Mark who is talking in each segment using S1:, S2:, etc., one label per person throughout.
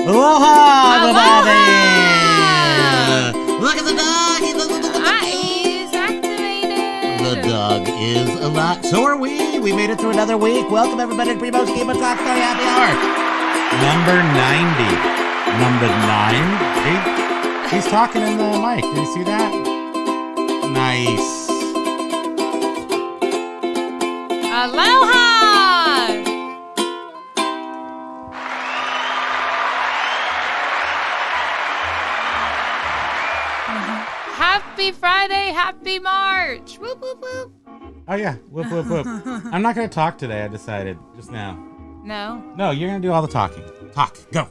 S1: Aloha, everybody!
S2: Look at the dog!
S1: He's activated!
S2: The dog is alive. So are we. We made it through another week. Welcome, everybody, to Primo's Kimo Talk Story Happy Hour.
S1: Number 90. Number 9. He's talking in the mic. Did you see that? Nice.
S3: Aloha! Happy Friday, happy March. Whoop, whoop, whoop.
S1: Oh, yeah. Whoop, whoop, whoop. I'm not going to talk today, I decided just now.
S3: No?
S1: No, you're going to do all the talking. Talk. Go.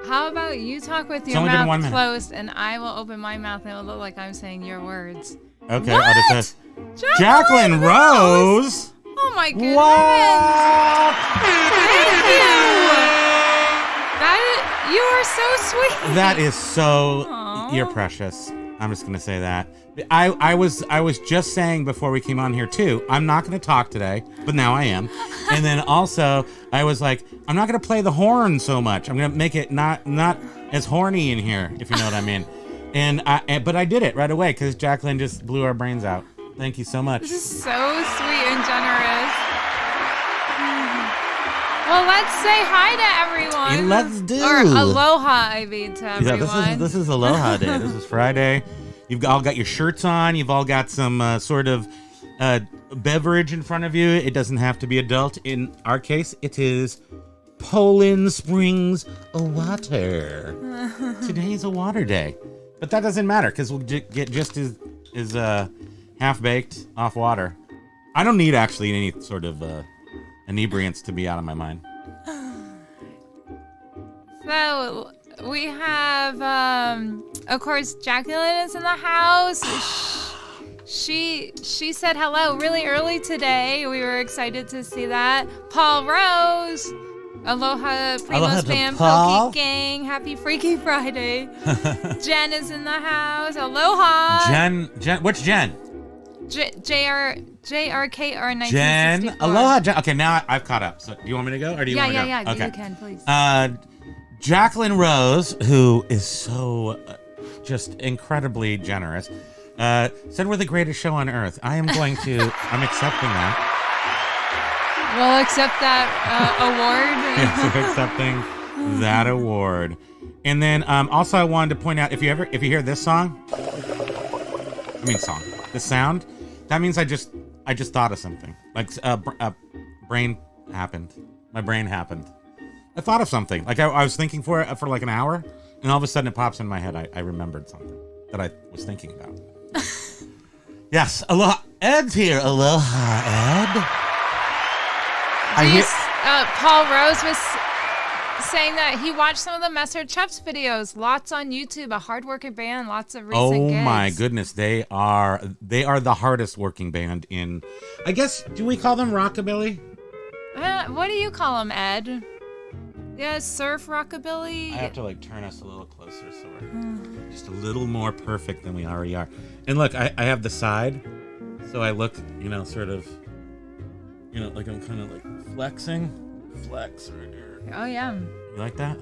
S3: How about you talk with your
S1: only been 1
S3: mouth
S1: minute.
S3: closed and I will open my mouth and it will look like I'm saying your words.
S1: Okay.
S3: What?
S1: I'll just Jacqueline Rose.
S3: Oh my goodness.
S1: What?
S3: Thank you. You are so sweet.
S1: That is so...
S3: Aw.
S1: You're precious. I'm just going to say that. I was just saying before we came on here, too, I'm not going to talk today, but now I am. And then also, I was like, I'm not going to play the horn so much. I'm going to make it not as horny in here, if you know what I mean. But I did it right away because Jacqueline just blew our brains out. Thank you so much.
S3: This is so sweet and generous. Well, let's say hi to everyone.
S2: Let's do.
S3: Or aloha, I mean, to everyone.
S1: Yeah, this is Aloha Day. This is Friday. You've all got your shirts on. You've all got some sort of beverage in front of you. It doesn't have to be adult. In our case, it is Poland Springs water. Today's a water day. But that doesn't matter because we'll get just as half-baked off water. I don't need actually any sort of inebriants to be out of my mind.
S3: So we have, of course, Jacqueline is in the house. She said hello really early today. We were excited to see that. Paul Rose. Aloha, Primo's
S2: Aloha to
S3: fam,
S2: Paul.
S3: Poke Gang. Happy Freaky Friday. Jen is in the house. Aloha.
S1: Jen, which Jen?
S3: JRKR 1964.
S1: Jen, aloha, Jen. Okay, now I've caught up. So, do you want me to go, or do you want to go?
S3: Yeah.
S1: Okay.
S3: You can, please.
S1: Jacqueline Rose, who is so just incredibly generous, said we're the greatest show on earth. I'm accepting that.
S3: We'll accept that award.
S1: Yes, we're accepting that award. And then also I wanted to point out, if you hear this song, the sound, that means I just thought of something. Like brain happened. My brain happened. I thought of something. Like I was thinking for it for like an hour, and all of a sudden it pops in my head. I remembered something that I was thinking about. Yes, aloha. Ed's here. Aloha, Ed.
S3: Paul Rose was saying that he watched some of the Messer Chups videos. Lots on YouTube. A hardworking band. Lots of recent gigs.
S1: My goodness, they are the hardest working band in. I guess, do we call them rockabilly?
S3: What do you call them, Ed? Yeah, surf rockabilly.
S1: I have to turn us a little closer so we're just a little more perfect than we already are. And look, I have the side, so I look, sort of, like I'm kind of flexing. Flex right here.
S3: Oh yeah.
S1: You like that?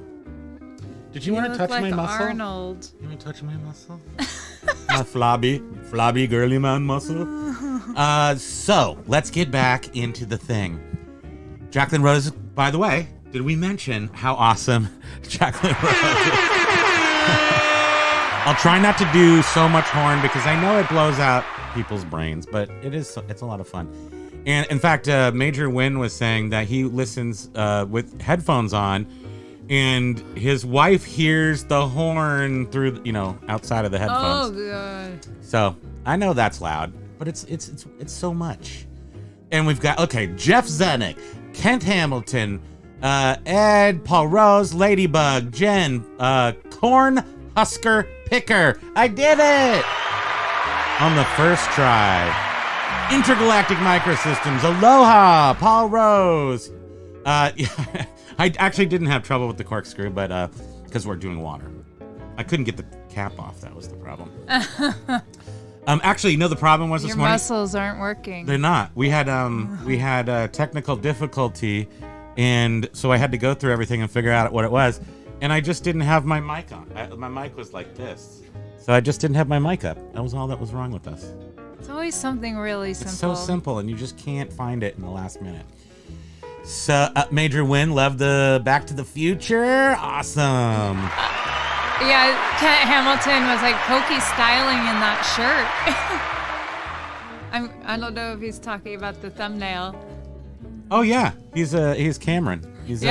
S1: Did you want to touch
S3: like
S1: my muscle?
S3: Arnold.
S1: You want to touch my muscle? My flabby girly man muscle. So let's get back into the thing. Jacqueline Rose, by the way, did we mention how awesome Jacqueline Rose is? I'll try not to do so much horn because I know it blows out people's brains, but it's a lot of fun. And in fact, Major Wynn was saying that he listens with headphones on, and his wife hears the horn through, outside of the headphones.
S3: Oh god.
S1: So I know that's loud, but it's so much. And we've got Jeff Zenick, Kent Hamilton, Ed, Paul Rose, Ladybug, Jen, Corn Husker Picker. I did it on the first try. Intergalactic Microsystems, aloha, Paul Rose. Yeah, I actually didn't have trouble with the corkscrew, but because we're doing water, I couldn't get the cap off. That was the problem. Actually, the problem was this
S3: Your
S1: morning. Your
S3: muscles aren't working.
S1: They're not. We had technical difficulty, and so I had to go through everything and figure out what it was. and I just didn't have my mic on. My mic was like this. So I just didn't have my mic up. That was all that was wrong with us.
S3: It's always something really simple.
S1: It's so simple, and you just can't find it in the last minute. So, Major Win, love the Back to the Future. Awesome.
S3: Yeah, Kent Hamilton was like pokey styling in that shirt. I don't know if he's talking about the thumbnail.
S1: Oh yeah, he's Cameron. He's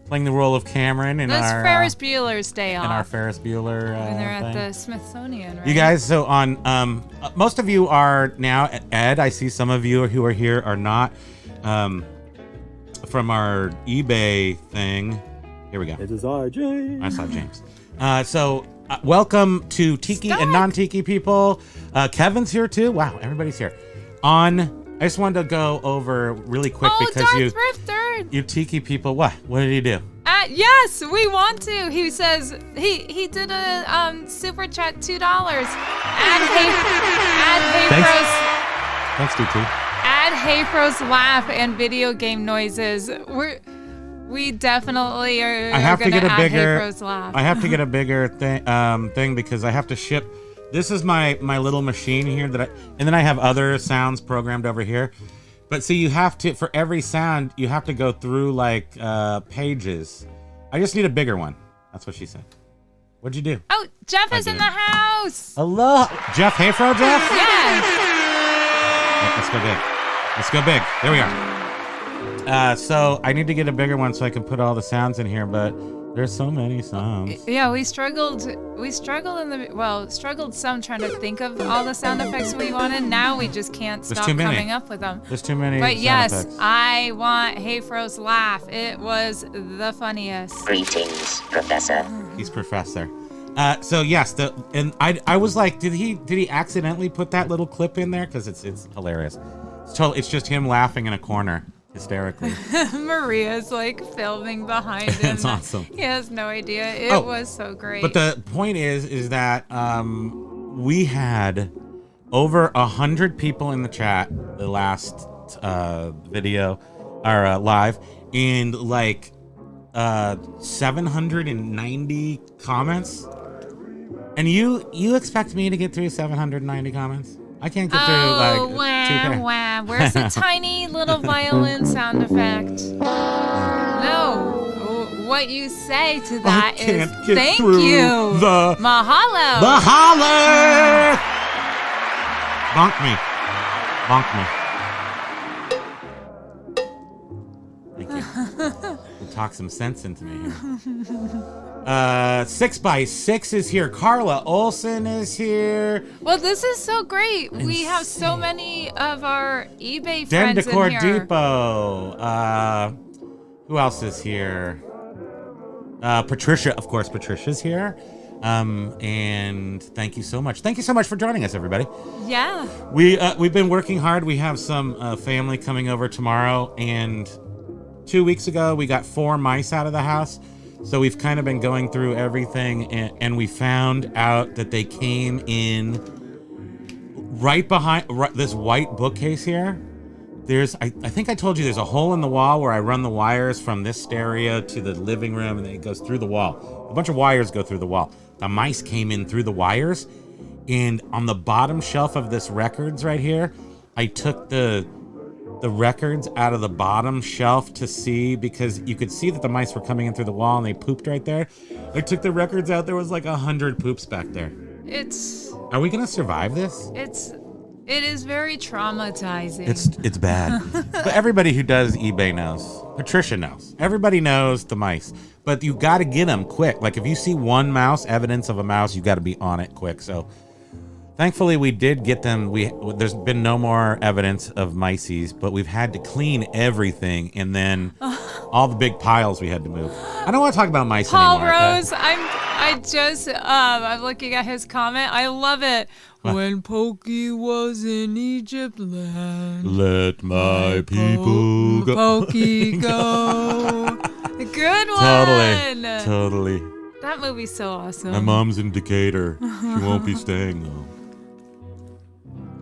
S1: playing the role of Cameron in
S3: That's
S1: our
S3: Ferris Bueller's Day Off.
S1: in our Ferris Bueller
S3: when they're at
S1: thing.
S3: the Smithsonian, right?
S1: You guys, so on most of you are now Ed. I see some of you who are here are not from our eBay thing. Here we go.
S4: It is I, James.
S1: I saw James. So welcome to Tiki and non-Tiki people. Kevin's here too. Wow, everybody's here. I just wanted to go over really quick because
S3: Darth
S1: you
S3: Rifter.
S1: You Tiki people. What did he do?
S3: Yes, we want to. He says he did a super chat $2. Add
S1: Thanks, DT.
S3: Add Haypro's laugh and video game noises. We definitely are.
S1: I have to get a bigger.
S3: Haypro's laugh.
S1: I have to get a bigger thing because I have to ship. This is my little machine here and then I have other sounds programmed over here. But see, you have to, for every sound, you have to go through like pages. I just need a bigger one. That's what she said. What'd you do?
S3: Oh, Jeff is in the house.
S1: Hello, Jeff Hayfro, Jeff?
S3: Yes.
S1: Let's go big. Let's go big. There we are. So I need to get a bigger one so I can put all the sounds in here, but there's so many sounds.
S3: Yeah, we struggled some trying to think of all the sound effects we wanted. Now we just can't stop coming up with them.
S1: There's too many
S3: But
S1: sound
S3: yes,
S1: effects.
S3: I want Hayfro's laugh. It was the funniest.
S5: Greetings, Professor.
S1: He's Professor. So yes, I was like, did he accidentally put that little clip in there? Because it's hilarious. It's just him laughing in a corner hysterically.
S3: Maria's like filming behind him.
S1: It's awesome.
S3: He has no idea. It was so great.
S1: But the point is that we had over 100 people in the chat the last video or live, and like 790 comments. And you expect me to get through 790 comments? I can't get through like
S3: wow. Where's the tiny little violin sound effect? No. What you say to that is thank you.
S1: The
S3: mahalo.
S1: The holler. Bonk me. Thank you. You talk some sense into me here. 6x6 is here. Carla Olson is here.
S3: Well, this is so great. We have so many of our eBay friends
S1: Decor
S3: in here.
S1: Depot. Who else is here? Patricia, of course. Patricia's here. And thank you so much. Thank you so much for joining us, everybody.
S3: Yeah.
S1: We've been working hard. We have some family coming over tomorrow, and 2 weeks ago we got 4 mice out of the house. So we've kind of been going through everything, and we found out that they came in right behind this white bookcase here. I think I told you there's a hole in the wall where I run the wires from this stereo to the living room, and then it goes through the wall. A bunch of wires go through the wall. The mice came in through the wires, and on the bottom shelf of this records right here, I took the records out of the bottom shelf to see, because you could see that the mice were coming in through the wall and they pooped right there. I took the records out. There was like 100 poops back there. Are we gonna survive this?
S3: It is very traumatizing.
S1: It's bad. But everybody who does eBay knows. Patricia knows. Everybody knows the mice. But you got to get them quick. Like if you see one mouse, evidence of a mouse, you got to be on it quick. So thankfully we did get them. There's been no more evidence of mices, but we've had to clean everything, and then all the big piles we had to move. I don't want to talk about mice
S3: Paul
S1: anymore.
S3: Rose, I'm looking at his comment. I love it.
S1: What?
S3: When Pokey was in Egypt land,
S1: let my people go.
S3: Pokey go. Good one.
S1: Totally.
S3: That movie's so awesome.
S1: My mom's in Decatur. She won't be staying though.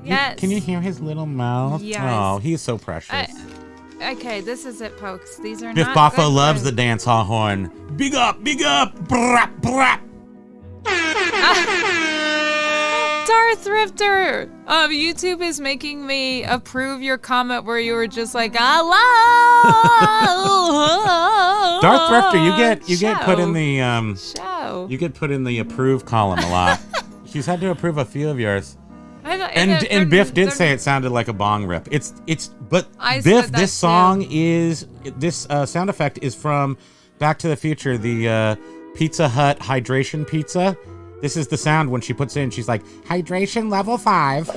S3: Yes.
S1: Can you hear his little mouth?
S3: Yes.
S1: Oh, he's so precious.
S3: Okay, this is it, folks. These are
S1: Biff
S3: not
S1: Boffo
S3: good
S1: loves
S3: for-
S1: the dance hall horn. Big up, brap, brap.
S3: Darth Rifter, YouTube is making me approve your comment where you were just like, hello.
S1: Darth Rifter, you get put in the
S3: show.
S1: you get put in the approve column a lot. She's had to approve a few of yours. And Biff did say it sounded like a bong rip. But Biff, this song is this sound effect is from Back to the Future, the Pizza Hut hydration pizza. This is the sound when she puts it in. She's like, hydration level 5.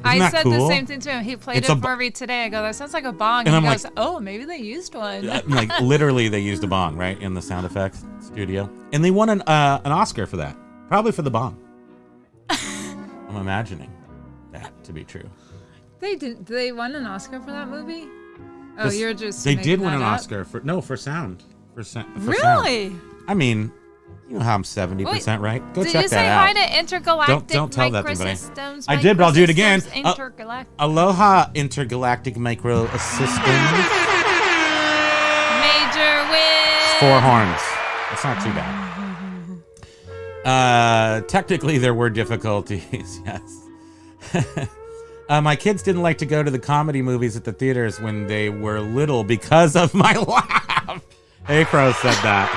S3: I said
S1: cool?
S3: the same thing to him. He played it for me today. I go, that sounds like a bong. And he goes, oh, maybe they used one.
S1: Like literally, they used a bong right in the sound effects studio, and they won an Oscar for that, probably for the bong. I'm imagining that to be true.
S3: They did. They won an Oscar for that movie. Oh, you're just.
S1: They did win an Oscar for sound. For
S3: really?
S1: Sound. I mean, you know how I'm 70% right. Go
S3: did
S1: check
S3: you say
S1: that out.
S3: Hi to Intergalactic
S1: Don't tell that to anybody.
S3: Microsystems?
S1: I did, but I'll do it again.
S3: Aloha
S1: Intergalactic Micro Assistant.
S3: Major win.
S1: 4 horns. That's not too bad. Technically, there were difficulties. Yes. My kids didn't like to go to the comedy movies at the theaters when they were little because of my laugh. Hey, Crow said that.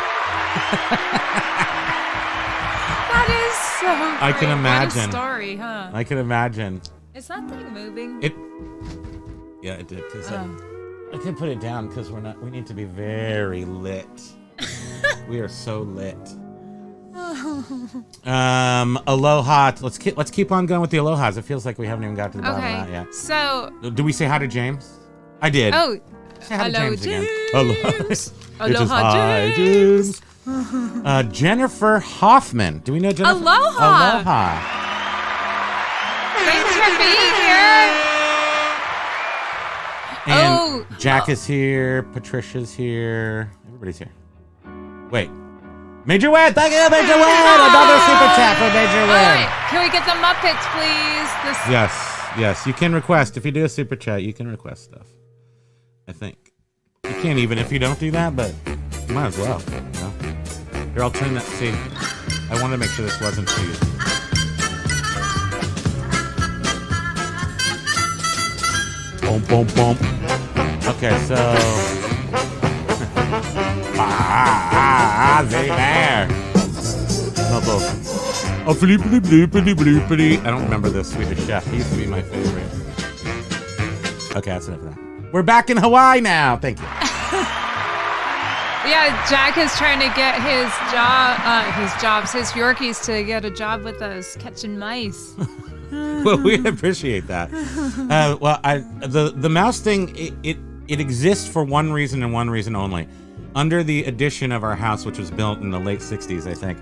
S3: That is so great.
S1: I can imagine.
S3: What a story, huh?
S1: I can imagine.
S3: Is that thing moving?
S1: Yeah, it did. Cause I can put it down because we need to be very lit. We are so lit. Aloha. Let's keep on going with the alohas. It feels like we haven't even got to the bottom of that yet.
S3: So,
S1: do we say hi to James? I did.
S3: Oh,
S1: say hi to
S3: hello,
S1: James.
S3: James.
S1: Aloha, James. Jennifer Hoffman. Do we know Jennifer?
S3: Aloha. Thanks for being here.
S1: And Jack is here. Patricia's here. Everybody's here. Wait. Major Win! Thank you, Major Win! Another super chat for Major Win!
S3: All right. Can we get the Muppets, please?
S1: Yes. You can request. If you do a super chat, you can request stuff. I think. You can't even if you don't do that, but you might as well. You know? Here, I'll turn that. See, I wanted to make sure this wasn't too easy. Boom, boom, boom. Okay, so... They there. No, I don't remember this Swedish chef. He used to be my favorite. Okay, that's enough of that. We're back in Hawaii now. Thank you.
S3: Yeah, Jack is trying to get his Yorkies to get a job with us catching mice.
S1: Well, we appreciate that. The mouse thing, it exists for one reason and one reason only. Under the addition of our house, which was built in the late 60s, I think,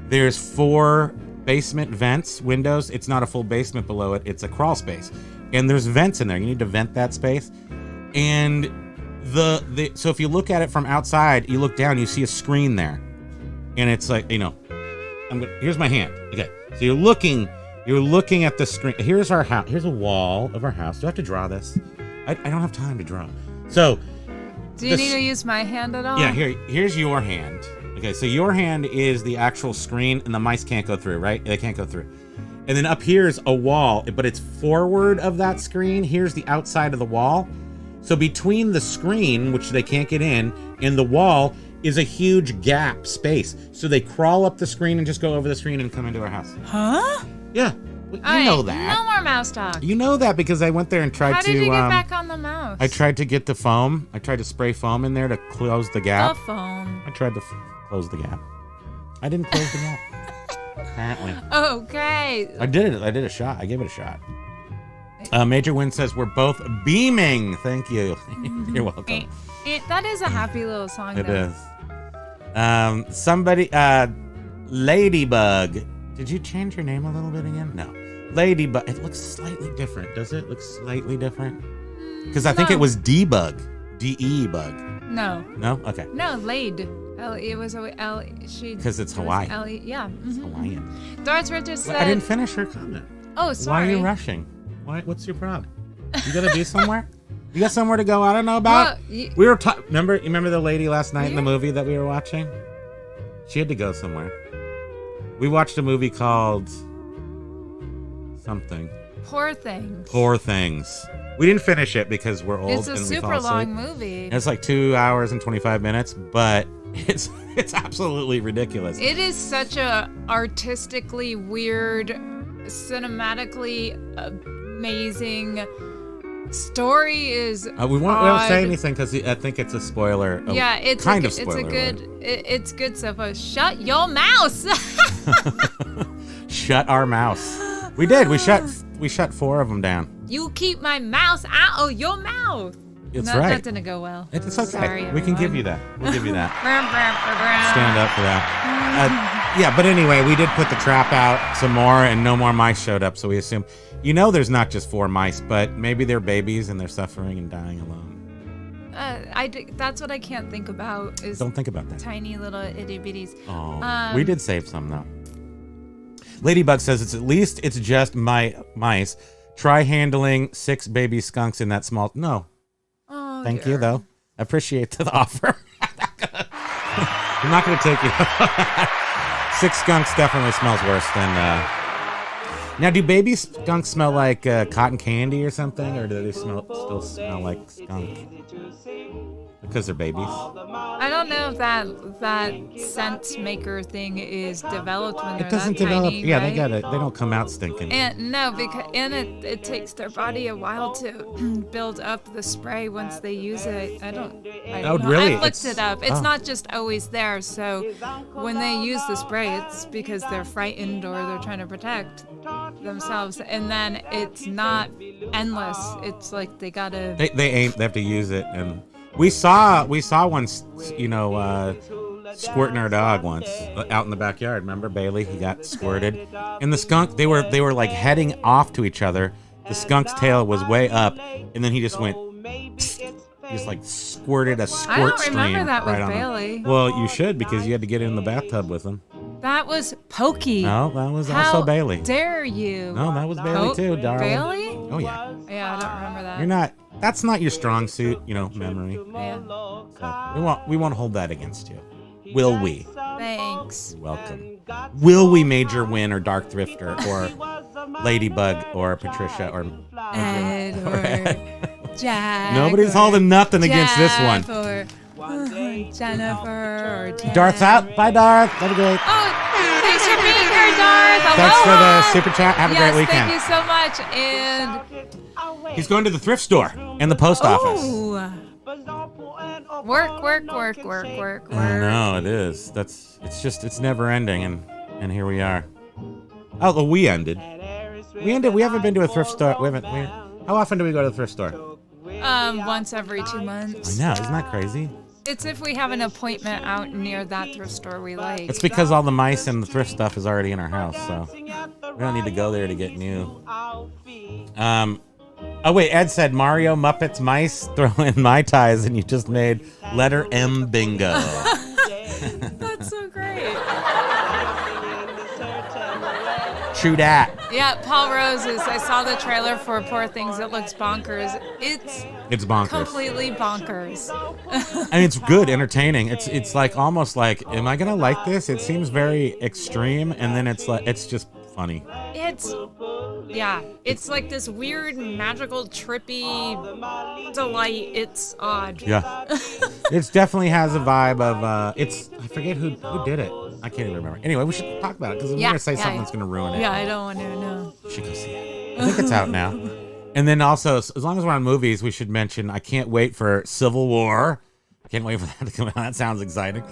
S1: there's 4 basement vents, windows. It's not a full basement below it. It's a crawl space. And there's vents in there. You need to vent that space. And so if you look at it from outside, you look down, you see a screen there. And it's like, here's my hand. Okay. So you're looking at the screen. Here's our house. Here's a wall of our house. Do I have to draw this? I don't have time to draw. So...
S3: Do you need to use my hand at all?
S1: Yeah, here's your hand. Okay, so your hand is the actual screen, and the mice can't go through, right? They can't go through. And then up here's a wall, but it's forward of that screen. Here's the outside of the wall. So between the screen, which they can't get in, and the wall is a huge gap space. So they crawl up the screen and just go over the screen and come into our house.
S3: Huh?
S1: Yeah. You know that.
S3: No more mouse talk.
S1: You know that because I went there and tried to...
S3: How did you get back on the mouse?
S1: I tried to get the foam. I tried to spray foam in there to close the gap.
S3: The foam.
S1: I tried to close the gap. I didn't close the gap. Apparently.
S3: Okay.
S1: I did it. I did a shot. I gave it a shot. Major Win says we're both beaming. Thank you. You're welcome.
S3: That is a happy little song.
S1: It is. Somebody... Ladybug... Did you change your name a little bit again? No. Ladybug. It looks slightly different. Does it look slightly different? Because I think it was D-Bug. D-E-Bug.
S3: No.
S1: No? Okay.
S3: No, Lade. It was L.
S1: Because it's Hawaii.
S3: Yeah.
S1: It's Hawaiian.
S3: Darth Richter said...
S1: I didn't finish her comment.
S3: Oh, sorry.
S1: Why are you rushing? What's your problem? You gotta be somewhere? You got somewhere to go I don't know about?
S3: Well,
S1: We were remember the lady last night in the movie that we were watching? She had to go somewhere. We watched a movie called something.
S3: Poor Things.
S1: Poor Things. We didn't finish it because we're old
S3: It's a
S1: and we
S3: super
S1: fall asleep.
S3: long movie.
S1: And it's like 2 hours and 25 minutes, but it's absolutely ridiculous.
S3: It is such a artistically weird, cinematically amazing story. Is
S1: we won't say anything because I think it's a spoiler.
S3: Yeah, it's
S1: kind
S3: a,
S1: of spoiler.
S3: It's a good. It's good so far. Shut your mouse.
S1: Shut our mouse. We did. We shut 4 of them down.
S3: You keep my mouse out of your mouth.
S1: It's
S3: That
S1: right.
S3: didn't go well.
S1: It's okay.
S3: Sorry,
S1: we can give
S3: everyone.
S1: you that. We'll give you that.
S3: Stand
S1: Stand up for that. Yeah, but anyway, we did put the trap out some more, and no more mice showed up. So we assume, there's not just 4 mice, but maybe they're babies and they're suffering and dying alone.
S3: That's what I can't think about. Is
S1: Don't think about that.
S3: tiny little itty bitties.
S1: Oh, we did save some though. Ladybug says it's just mice. Try handling 6 baby skunks in that small. No,
S3: Oh,
S1: thank
S3: dear.
S1: you though. I appreciate the offer. I'm not going to take you. 6 skunks definitely smells worse than. Now, do baby skunks smell like cotton candy or something, or do they still smell like skunk? Because they're babies.
S3: I don't know if that scent maker thing is developed when they're
S1: It doesn't
S3: that
S1: develop.
S3: tiny,
S1: Yeah,
S3: right?
S1: they got it. They don't come out stinking.
S3: And no, because it takes their body a while to build up the spray once they use it. I don't
S1: Oh,
S3: know.
S1: really?
S3: I've looked it up. It's
S1: oh.
S3: not just always there. So when they use the spray, it's because they're frightened or they're trying to protect themselves. And then it's not endless. It's like they gotta.
S1: They have to use it, and we saw one, squirting our dog once out in the backyard. Remember Bailey? He got squirted, and the skunk. They were like heading off to each other. The skunk's tail was way up, and then he just went. He just like squirted a squirt
S3: I don't
S1: stream
S3: remember that with
S1: right on him.
S3: Bailey.
S1: Well, you should because you had to get in the bathtub with him.
S3: That was Pokey.
S1: No, that was
S3: How
S1: also Bailey.
S3: dare you?
S1: No, that was Bailey too, darling.
S3: Bailey?
S1: Oh yeah.
S3: Yeah, I don't remember that.
S1: You're not. That's not your strong suit, memory.
S3: Yeah.
S1: So we won't hold that against you. Will we?
S3: Thanks.
S1: You're welcome. Will we Major Win or Dark Thrifter or Ladybug or Patricia or
S3: Ed or Jack.
S1: Nobody's
S3: or
S1: holding nothing against this
S3: Jeff
S1: one.
S3: Or Jennifer or Jen.
S1: Darth's out. Bye, Darth. Have a great.
S3: Oh, thanks for being here, Darth.
S1: Thanks for the
S3: Aloha.
S1: super chat. Have a
S3: Yes,
S1: great weekend.
S3: thank you so much. And
S1: He's going to the thrift store and the post office.
S3: ooh, work.
S1: I know it is. It's never ending, and here we are. Oh, well, we ended. We haven't been to a thrift store. How often do we go to the thrift store?
S3: Once every 2 months.
S1: I know, isn't that crazy?
S3: It's if we have an appointment out near that thrift store we like.
S1: It's because all the mice and the thrift stuff is already in our house, so we don't need to go there to get new. Oh wait, Ed said Mario, Muppets, mice, throw in Mai Tais, and you just made letter M bingo.
S3: That's so great.
S1: True that.
S3: Yeah, Paul Roses. I saw the trailer for Poor Things. It looks bonkers.
S1: It's bonkers.
S3: Completely bonkers.
S1: And it's good, entertaining. It's like almost like, am I gonna like this? It seems very extreme, and then it's just funny.
S3: It's like this weird, magical, trippy delight. It's odd.
S1: Yeah. It definitely has a vibe of I forget who did it. I can't even remember. Anyway, we should talk about it because we're gonna say something that's gonna ruin it.
S3: Yeah, I don't want to know.
S1: You should go see it. I think it's out now. And then also, as long as we're on movies, we should mention I can't wait for Civil War. I can't wait for that to come out. That sounds exciting.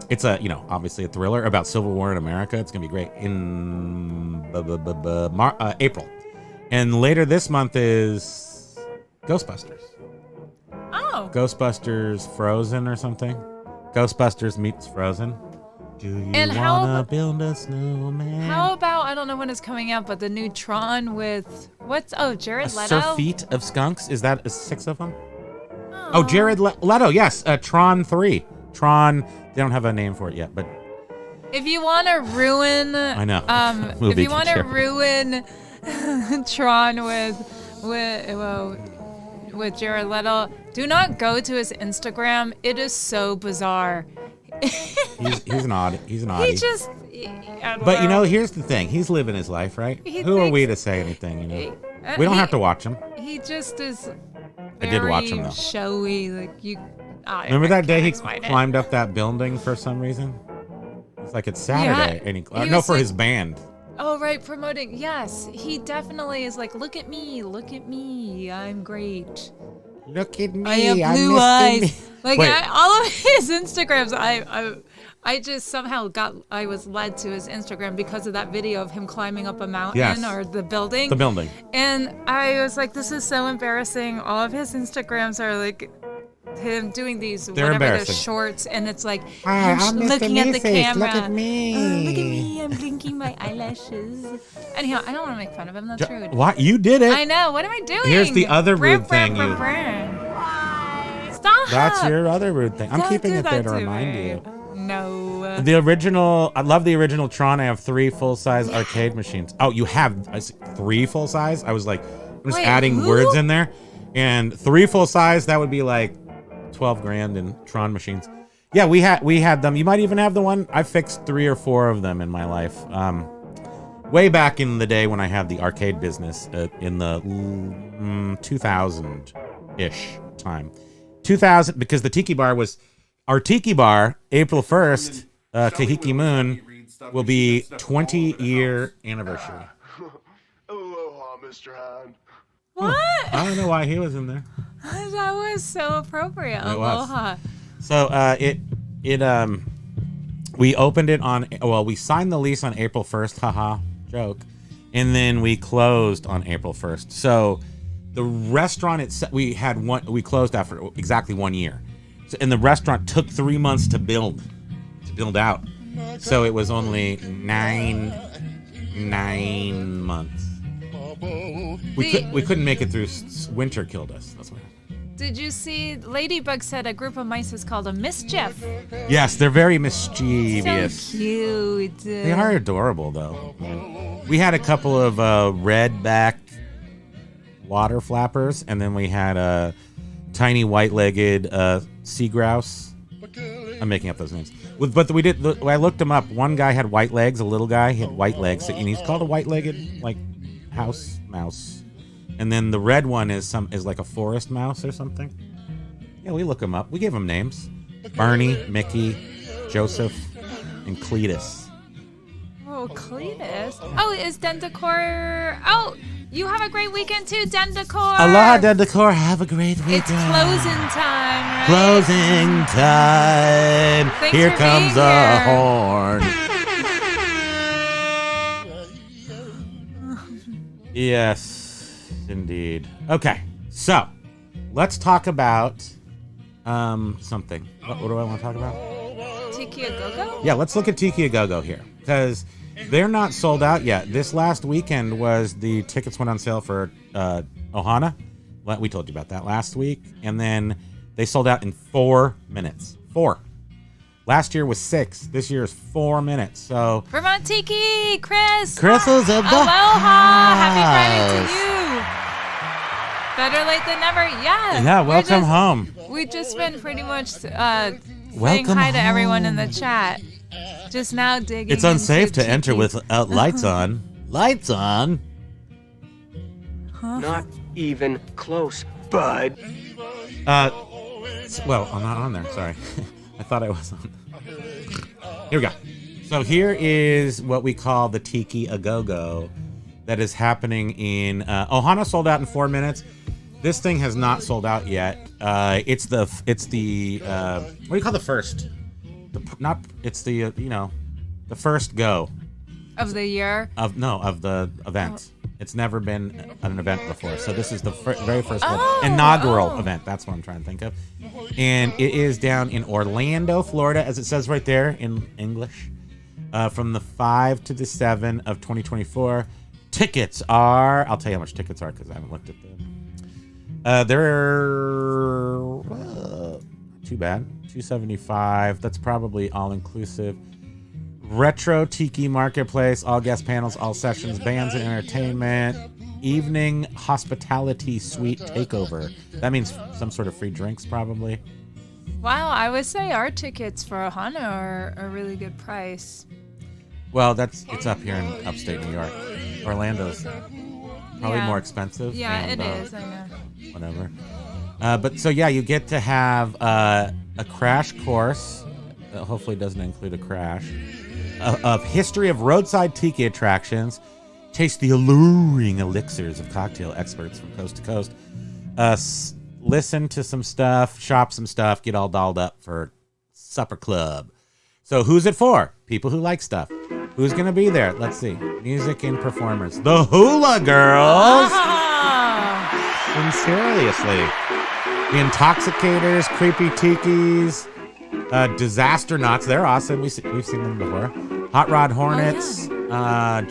S1: It's obviously a thriller about Civil War in America. It's gonna be great in April. And later this month is Ghostbusters.
S3: Oh.
S1: Ghostbusters Frozen or something. Ghostbusters meets Frozen. Do you wanna build a snowman?
S3: How about, I don't know when it's coming out, but the new Tron with, Jared Leto?
S1: Surfeit of Skunks? Is that 6 of them? Oh, Jared Leto, yes. Tron 3. Tron, they don't have a name for it yet, but...
S3: If you want to ruin...
S1: I know.
S3: if you want to ruin Tron with Jared Leto. Do not go to his Instagram. It is so bizarre.
S1: He's an odd. He's an oddie.
S3: He just.
S1: But you know, here's the thing. He's living his life, right? Who are we to say anything? You know, we don't have to watch him.
S3: He just is.
S1: I did watch him though.
S3: Showy, like you.
S1: Remember that day he climbed up that building for some reason? It's like it's Saturday, and he for his band.
S3: Oh right, promoting. Yes, he definitely is like, look at me, I'm great.
S1: Look at me,
S3: I have blue eyes. Like
S1: Wait.
S3: all of his Instagrams, I just somehow I was led to his Instagram because of that video of him climbing up a mountain or the building.
S1: The building.
S3: And I was like, this is so embarrassing. All of his Instagrams are like him doing these the shorts, and it's like him looking at the camera.
S1: Look at me.
S3: Look at me. I'm blinking my eyelashes. Anyhow, I don't want to make fun of him. That's rude.
S1: What? You did it.
S3: I know. What am I doing?
S1: Here's the other rude thing.
S3: Stop.
S1: That's your other rude thing. I'm keeping it there to remind you.
S3: No.
S1: The original, I love the original Tron. I have 3 full-size arcade machines. Oh, you have 3 full-size? I was like, I'm just adding words in there. And 3 full-size, that would be like 12 grand in Tron machines. Yeah, we had them. You might even have the one. I fixed 3 or 4 of them in my life. Way back in the day when I had the arcade business in the 2000-ish time. 2000, because the Tiki Bar was our Tiki Bar. April 1st, Kahiki Moon will be 20-year anniversary.
S4: Aloha, Mr. Hand.
S3: What?
S1: I don't know why he was in there.
S3: That was so appropriate. Aloha.
S1: So we opened it on, we signed the lease on April 1st, haha, joke, and then we closed on April 1st. So the restaurant itself, we closed after exactly 1 year. So, and the restaurant took 3 months to build out. So it was only nine months. We couldn't make it through. Winter killed us. That's what happened.
S3: Did you see Ladybug said a group of mice is called a mischief?
S1: Yes, they're very mischievous.
S3: So cute.
S1: They are adorable, though. We had a couple of red-backed water flappers, and then we had a tiny white-legged sea grouse. I'm making up those names. But we did. I looked them up. One guy had white legs. A little guy had white legs, and he's called a white-legged house mouse. And then the red one is like a forest mouse or something. Yeah, we look them up. We gave them names: Barney, Mickey, Joseph, and Cletus.
S3: Oh, Cletus. Oh, is Dendecor? Oh, you have a great weekend too, Dendecor.
S1: Aloha, Dendecor. Have a great weekend.
S3: It's closing time, right?
S1: Closing time.
S3: Thanks
S1: Here
S3: for
S1: comes
S3: being
S1: a
S3: here.
S1: horn. Yes, indeed. Okay, so let's talk about something. What do I want to talk about?
S3: Tiki-a-Go?
S1: Yeah, let's look at Tiki-a-Go here, because they're not sold out yet. This last weekend the tickets went on sale for OHANA. We told you about that last week. And then they sold out in 4 minutes. 4. Last year was 6. This year is 4 minutes. So
S3: Vermont Tiki, Chris.
S1: Chris is in the
S3: Aloha. Happy
S1: house.
S3: Friday to you. Better late than never. Yeah.
S1: Yeah, welcome home.
S3: We've just been pretty much saying
S1: Welcome
S3: hi to everyone in
S1: home.
S3: the chat. Just now digging.
S1: It's unsafe
S3: into
S1: to enter
S3: Tiki.
S1: without lights on. Lights on.
S5: Not even close, bud.
S1: Well, I'm not on there. Sorry. I thought I was on. Here we go. So here is what we call the Tiki-a-Go that is happening in OHANA. Sold out in 4 minutes. This thing has not sold out yet. It's the what do you call the first? The first go
S3: Of the year.
S1: of the event. It's never been an event before, so this is the very first inaugural event. That's what I'm trying to think of, and it is down in Orlando, Florida, as it says right there in English, from the 5 to the 7 of 2024. Tickets are, I'll tell you how much tickets are because I haven't looked at them. They're too bad, $275. That's probably all inclusive. Retro Tiki Marketplace, all guest panels, all sessions, bands and entertainment. evening hospitality suite takeover. That means some sort of free drinks, probably.
S3: Wow, I would say our tickets for OHANA are a really good price.
S1: Well, it's up here in upstate New York. Orlando's probably more expensive.
S3: Yeah,
S1: and,
S3: it is. I know.
S1: Whatever. But so yeah, you get to have a crash course. Hopefully, it doesn't include a crash. Of history of roadside tiki attractions. Taste the alluring elixirs of cocktail experts from coast to coast. Listen to some stuff, shop some stuff, get all dolled up for supper club. So who's it for? People who like stuff. Who's going to be there? Let's see. Music and performers. The Hula Girls. And seriously. The Intoxicators, Creepy Tikis, Disaster Knots. They're awesome. We've seen them before. Hot Rod Hornets,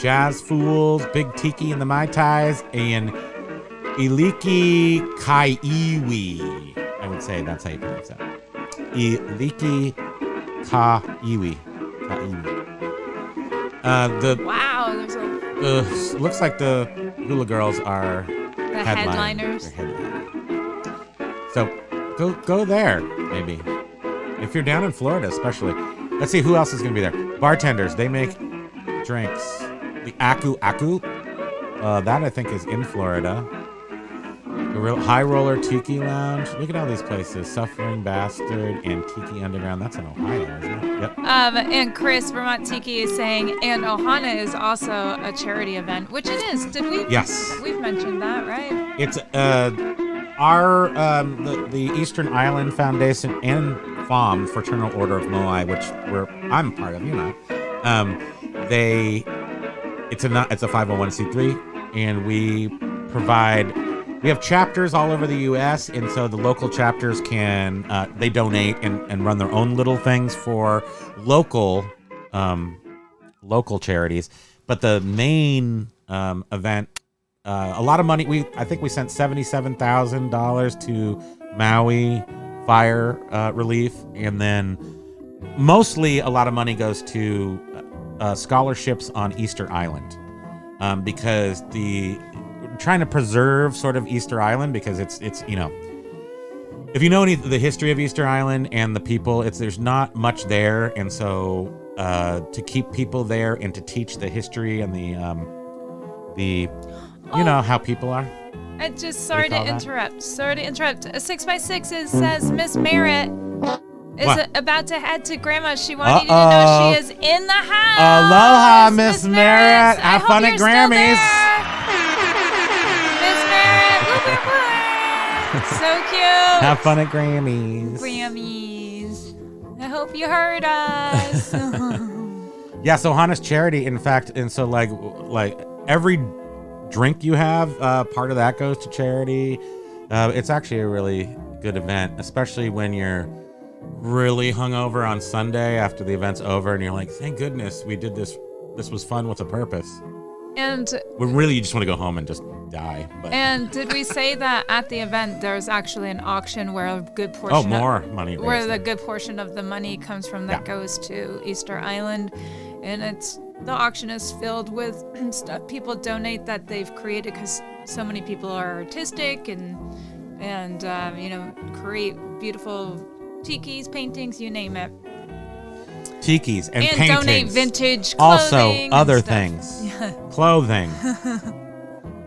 S1: Jazz Fools, Big Tiki and the Mai Tais, and Iliki Kaiwi. I would say that's how you pronounce that. Iliki Kaiwi.
S3: Wow, there's a...
S1: looks like the Hula Girls are
S3: the headliners.
S1: They're headliners. So go there, maybe. If you're down in Florida, especially. Let's see who else is going to be there. Bartenders, they make drinks. The Aku Aku. That, I think, is in Florida. The real High Roller Tiki Lounge. Look at all these places. Suffering Bastard and Tiki Underground. That's in Ohio, isn't it? Yep.
S3: And Chris, Vermont Tiki, is saying, and OHANA is also a charity event, which it is. Did we?
S1: Yes.
S3: We've mentioned that, right?
S1: It's the Eastern Island Foundation and FOM, Fraternal Order of Moai, which I'm part of, you know. It's a 501c3, and we have chapters all over the U.S., and so the local chapters can they donate and run their own little things for local charities. But the main event, a lot of money. I think we sent $77,000 to Maui fire relief, and then mostly a lot of money goes to scholarships on Easter Island, because trying to preserve sort of Easter Island, because it's you know, if you know the history of Easter Island and the people, there's not much there, and so to keep people there and to teach the history and the you know how people are.
S3: I just sorry to interrupt. 6x6 says Miss Merritt is about to head to Grandma. She wanted you to know she is in the house.
S1: Aloha, Miss Merritt. Have fun at Grammys.
S3: Miss Merritt. So cute.
S1: Have fun at Grammys.
S3: I hope you heard us.
S1: Yeah, so OHANA's charity, in fact, and so like every drink you have, part of that goes to charity. It's actually a really good event, especially when you're really hungover on Sunday after the event's over, and you're like, thank goodness we did this. This was fun. What's a purpose?
S3: And
S1: when really you just want to go home and just die. But.
S3: And did we say that at the event there's actually an auction where a good portion
S1: money
S3: where the good portion of the money comes from that goes to Easter Island, and the auction is filled with stuff people donate that they've created because so many people are artistic and you know, create beautiful tikis, paintings, you name it.
S1: Tikis and paintings.
S3: And donate vintage clothing.
S1: Also, other things. Clothing.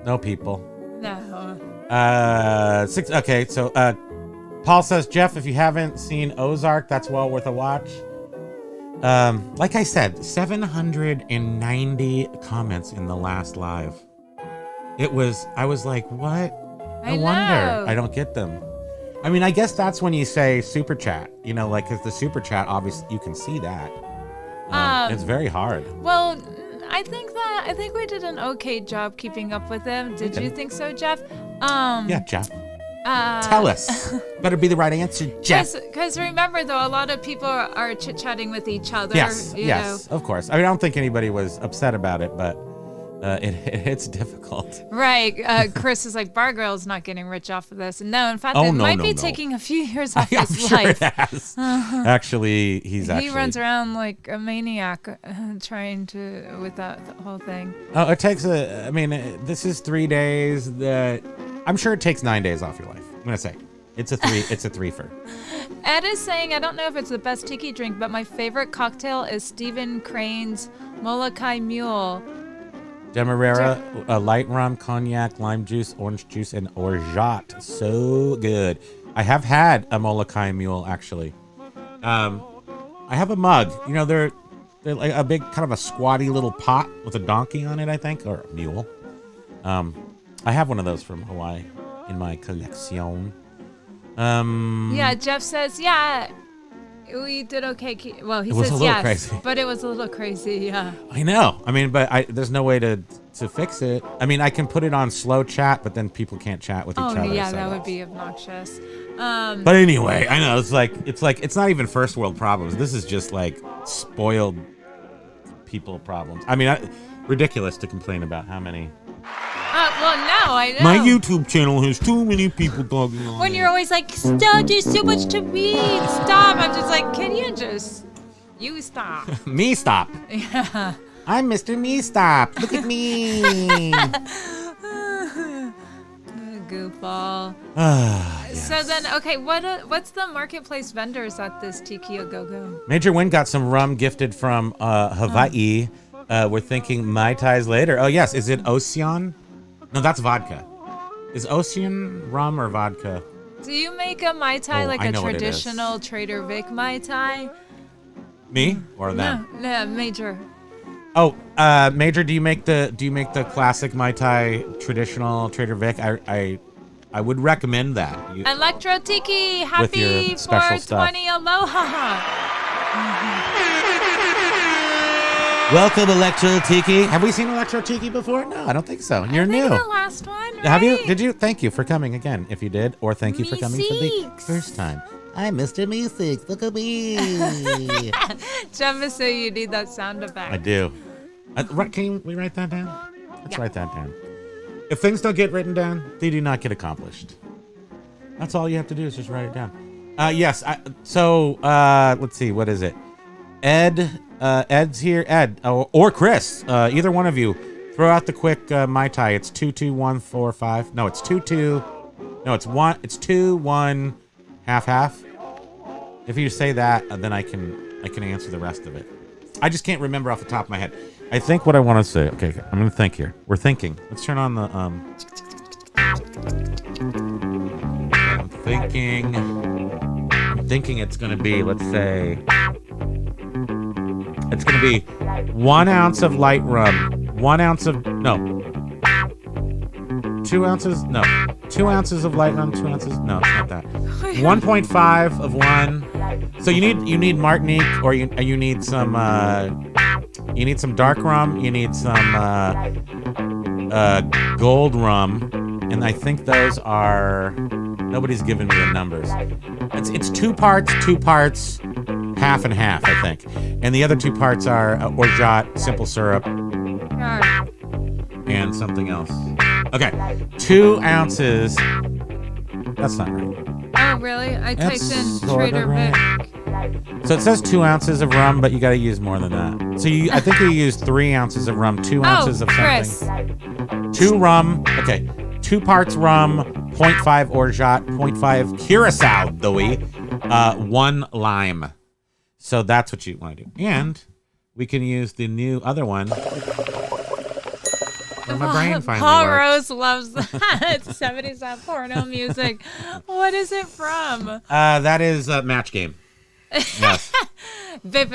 S1: No people.
S3: No.
S1: Okay, so Paul says, Jeff, if you haven't seen Ozark, that's well worth a watch. Like I said, 790 comments in the last live. I was like, what? No wonder I don't get them. I mean, I guess that's when you say super chat, you know, like, because the super chat, obviously, you can see that. It's very hard.
S3: Well, I think we did an okay job keeping up with them. Did you think so, Jeff?
S1: Yeah, Jeff. Tell us. Better be the right answer, Jeff.
S3: Because remember, though, a lot of people are chit-chatting with each other.
S1: Yes, of course. I mean, I don't think anybody was upset about it, but it's difficult.
S3: Right. Chris is like, Bar Girl's not getting rich off of this. No, in fact,
S1: Oh,
S3: it
S1: no,
S3: might
S1: no,
S3: be
S1: no.
S3: taking a few years off
S1: I'm
S3: his
S1: sure
S3: life.
S1: it has. Actually,
S3: He runs around like a maniac trying to with that whole thing.
S1: Oh, it takes this is 3 days. I'm sure it takes 9 days off your life. I'm gonna say it's a threefer.
S3: Ed is saying, I don't know if it's the best tiki drink, but my favorite cocktail is Stephen Crane's Molokai Mule.
S1: Demerara, light rum, cognac, lime juice, orange juice, and orgeat. So good. I have had a Molokai Mule actually. I have a mug. You know, they're like a big kind of a squatty little pot with a donkey on it, I think, or a mule. I have one of those from Hawaii in my collection.
S3: Yeah, Jeff says, yeah, we did okay. Well, he says yes,
S1: crazy.
S3: but it was a little crazy, yeah.
S1: I know. I mean, but there's no way to fix it. I mean, I can put it on slow chat, but then people can't chat with each other.
S3: Oh, yeah,
S1: so.
S3: that would be obnoxious.
S1: But anyway, I know it's not even first world problems. This is just like spoiled people problems. I mean, ridiculous to complain about how many.
S3: Well, no, I know.
S1: My YouTube channel has too many people talking on
S3: When
S1: it.
S3: you're always like, stop, there's so much to read, stop. I'm just like, can you stop?
S1: Me stop.
S3: Yeah.
S1: I'm Mr. Me stop. Look at me.
S3: Goofball.
S1: Yes.
S3: So then, okay, what's the marketplace vendors at this Tiki-a-Go?
S1: Major Win got some rum gifted from Hawaii. We're thinking Mai Tais later. Oh, yes. Is it Ocean? No, that's vodka. Is Ocean rum or vodka?
S3: Do you make a Mai Tai like
S1: I
S3: a
S1: know what it is.
S3: traditional Trader Vic Mai Tai?
S1: Me or them?
S3: No, Major.
S1: Oh, Major, do you make the classic Mai Tai traditional Trader Vic? I would recommend that.
S3: Electro Tiki,
S1: With your
S3: happy
S1: special
S3: 420, aloha.
S1: Welcome, Electro Tiki. Have we seen Electro Tiki before? No, I don't think so. You're
S3: I think
S1: new.
S3: the last one, right?
S1: Have you? Did you? Thank you for coming again, if you did, or thank you for coming for the
S3: Meeseeks.
S1: first time.
S2: I'm Mr. Meeseeks. Look at me.
S3: Jeff is saying you need that sound effect.
S1: I do. Can we write that down? Let's write that down. If things don't get written down, they do not get accomplished. That's all you have to do is just write it down. Yes. Let's see. What is it? Ed's here. Ed or Chris. Either one of you. Throw out the quick Mai Tai. It's 22145. No, it's 22. No, it's 1. It's 2 1 half. If you say that, then I can answer the rest of it. I just can't remember off the top of my head. I think what I want to say. Okay, I'm gonna think here. We're thinking. Let's turn on the I'm thinking it's gonna be. Let's say it's gonna be 1 ounce of light rum. 1 ounce of 2 ounces. No, 2 ounces of light rum. 2 ounces. No, it's not that. 1.5 of one. So you need Martinique, or you need some dark rum. You need some gold rum, and I think those are. Nobody's given me the numbers. It's 2 parts, half and half, I think, and the other 2 parts are orgeat, simple syrup, and something else. Okay, 2 ounces. That's not right.
S3: Oh, really? I typed in
S1: sorta
S3: Trader Vic.
S1: So it says 2 ounces of rum, but you got to use more than that. So I think you use 3 ounces of rum, 2 ounces of
S3: Chris.
S1: something. 2 rum. Okay, 2 parts rum, 0.5 orgeat, 0.5 curacao, 1 lime. So that's what you want to do. And we can use the new other one. Where my brain finally
S3: Paul
S1: works.
S3: Rose loves that. It's 70s porno music. What is it from?
S1: That is Match Game. Yes.
S3: Biff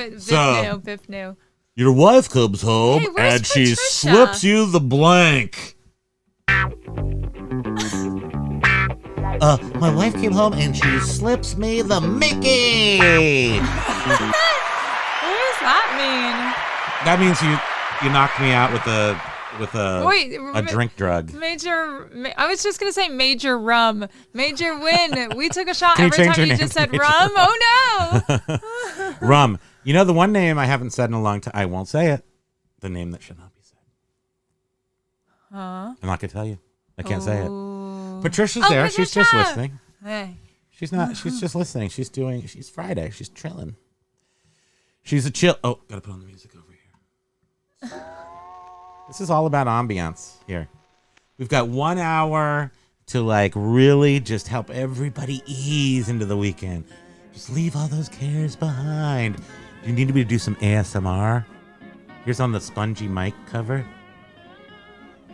S3: knew.
S1: Your wife comes home
S3: Hey, where's
S1: and she
S3: Patricia?
S1: slips you the blank.
S2: My wife came home and she slips me the Mickey.
S3: What does that
S1: That means you knocked me out with a
S3: Wait,
S1: drink drug.
S3: I was just gonna say Major Rum. Major Win. We took a shot
S1: Can you
S3: every
S1: change
S3: time
S1: your
S3: you
S1: name
S3: just
S1: to
S3: said
S1: Major
S3: rum. Oh no!
S1: Rum. You know the one name I haven't said in a long time. I won't say it. The name that should not be said.
S3: Huh?
S1: I'm not gonna tell you. I can't say it.
S3: Oh.
S1: Patricia's there. She's just
S3: Patricia!
S1: listening.
S3: Hey.
S1: She's not. She's just listening. She's Friday. She's chilling. She's a chill. Oh, gotta put on the music over here. This is all about ambiance here. We've got 1 hour to like really just help everybody ease into the weekend. Just leave all those cares behind. You need me to do some ASMR? Here's on the spongy mic cover.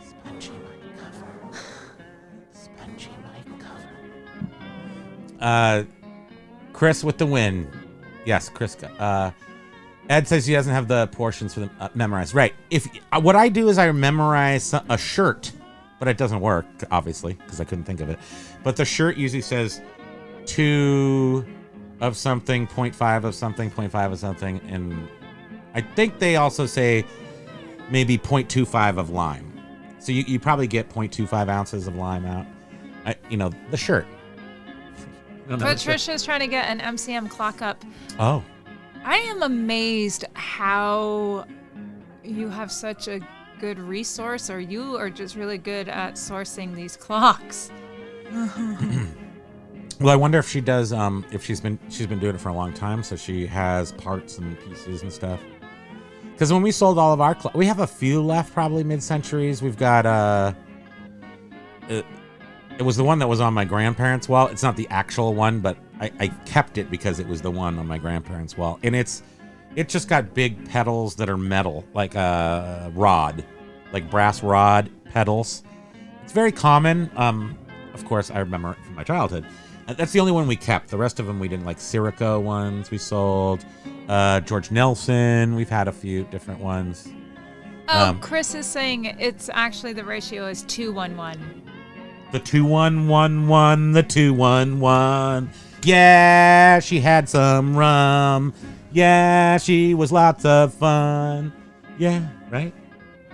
S1: Spongy mic cover. Spongy mic cover. Chris with the win. Yes, Chris. Ed says he doesn't have the portions for them memorized. Right. If what I do is I memorize a shirt, but it doesn't work, obviously, because I couldn't think of it. But the shirt usually says 2 of something, 0.5 of something, 0.5 of something, and I think they also say maybe 0.25 of lime. So you probably get 0.25 ounces of lime out. The shirt.
S3: Patricia's trying to get an MCM clock up.
S1: Oh.
S3: I am amazed how you have such a good resource, or you are just really good at sourcing these clocks.
S1: Well, I wonder if she does. If she's been doing it for a long time, so she has parts and pieces and stuff. Because when we sold all of our we have a few left, probably mid-centuries. We've got it was the one that was on my grandparents' wall. It's not the actual one, but I kept it because it was the one on my grandparents' wall. And it just got big pedals that are metal, like a rod, like brass rod pedals. It's very common. Of course, I remember it from my childhood. That's the only one we kept. The rest of them we didn't, like Sirico ones we sold. George Nelson, we've had a few different ones.
S3: Chris is saying it's actually the ratio is 2-1-1.
S1: The 2-1-1-1, the 2-1-1. Yeah, she had some rum. Yeah, she was lots of fun. Yeah, right?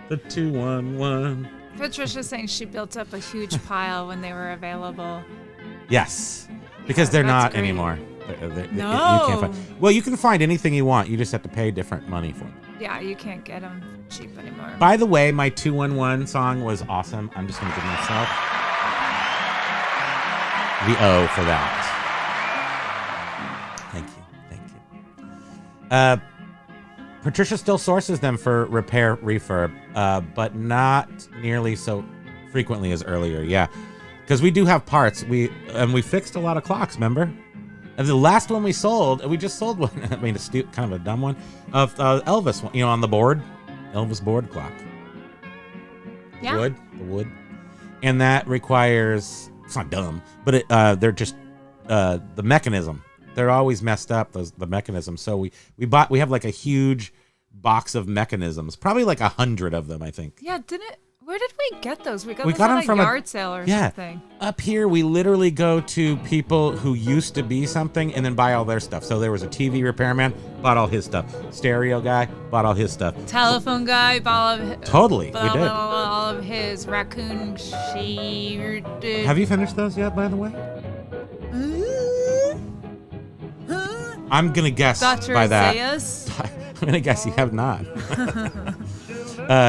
S1: The 2-1-1.
S3: Patricia's saying she built up a huge pile when they were available.
S1: Yes, because they're
S3: that's
S1: not
S3: great.
S1: anymore.
S3: No.
S1: You can't find. Well, you can find anything you want. You just have to pay different money for them.
S3: Yeah, you can't get them cheap anymore.
S1: By the way, my 2-1-1 song was awesome. I'm just going to give myself the O for that. Thank you. Patricia still sources them for repair refurb, but not nearly so frequently as earlier. Yeah, because we do have parts. We fixed a lot of clocks. Remember, and the last one we sold, we just sold one. I mean, kind of a dumb one of Elvis. On the board, Elvis board clock.
S3: Yeah.
S1: The wood, and that requires. It's not dumb, but they're just the mechanism. They're always messed up. The mechanisms. So we have like a huge box of mechanisms, probably like 100 of them, I think.
S3: Yeah, where did we get those? We got
S1: them
S3: at
S1: from
S3: a yard sale or something.
S1: Up here, we literally go to people who used to be something and then buy all their stuff. So there was a TV repairman, bought all his stuff. Stereo guy, bought all his stuff.
S3: Telephone guy, bought all of
S1: Totally, we did.
S3: all of his raccoon sheep.
S1: Have you finished those yet, by the way? I'm gonna guess
S3: Dr.
S1: by that.
S3: Zayas?
S1: I'm gonna guess you have not.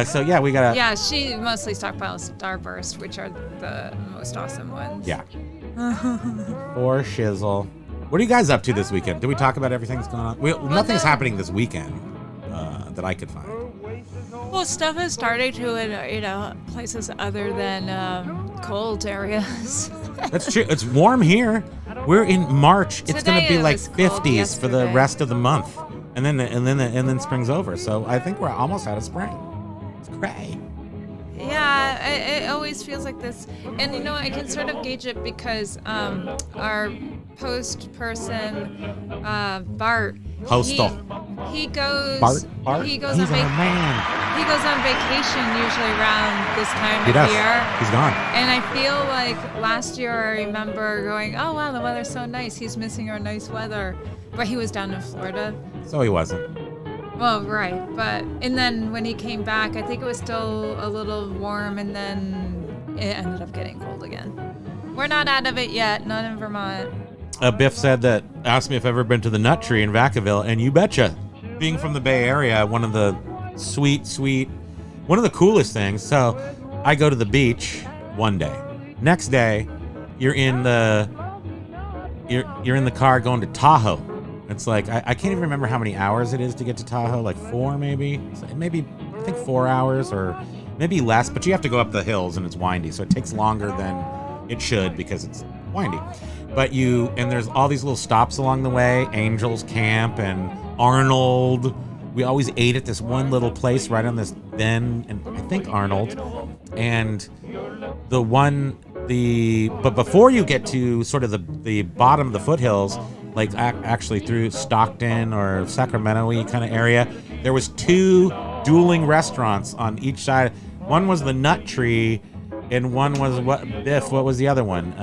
S1: So yeah, we gotta.
S3: Yeah, she mostly stockpiles Starburst, which are the most awesome ones.
S1: Yeah. For shizzle. What are you guys up to this weekend? Did we talk about everything that's going on? Nothing's happening this weekend that I could find.
S3: Well, stuff is starting to in places other than cold areas.
S1: That's true. It's warm here. We're in March. It's going to
S3: Today
S1: be
S3: it
S1: like
S3: was cold
S1: 50s for the
S3: yesterday.
S1: rest of the month, and then spring's over. So I think we're almost out of spring. It's cray.
S3: Yeah, it always feels like this. And I can sort of gauge it because our post person, Bart.
S1: Postal.
S3: He goes.
S1: Bart.
S3: He goes
S1: He's
S3: on
S1: our man.
S3: He goes on vacation usually around this time
S1: He
S3: of
S1: does.
S3: year.
S1: He's gone.
S3: And I feel like last year I remember going, oh wow, the weather's so nice. He's missing our nice weather. But he was down in Florida.
S1: So he wasn't.
S3: Well, right. And then when he came back, I think it was still a little warm, and then it ended up getting cold again. We're not out of it yet, not in Vermont.
S1: Biff asked me if I've ever been to the Nut Tree in Vacaville, and you betcha. Being from the Bay Area, one of the one of the coolest things. So I go to the beach one day. Next day, you're in the car going to Tahoe. It's like I can't even remember how many hours it is to get to Tahoe. Like 4 maybe. Maybe I think 4 hours or maybe less. But you have to go up the hills and it's windy, so it takes longer than it should because it's windy. But there's all these little stops along the way. Angels Camp and Arnold. We always ate at this one little place right on this bend, and I think Arnold. And but before you get to sort of the bottom of the foothills, like actually through Stockton or Sacramento-y kind of area, there was 2 dueling restaurants on each side. One was the Nut Tree, and one was Biff. What was the other one?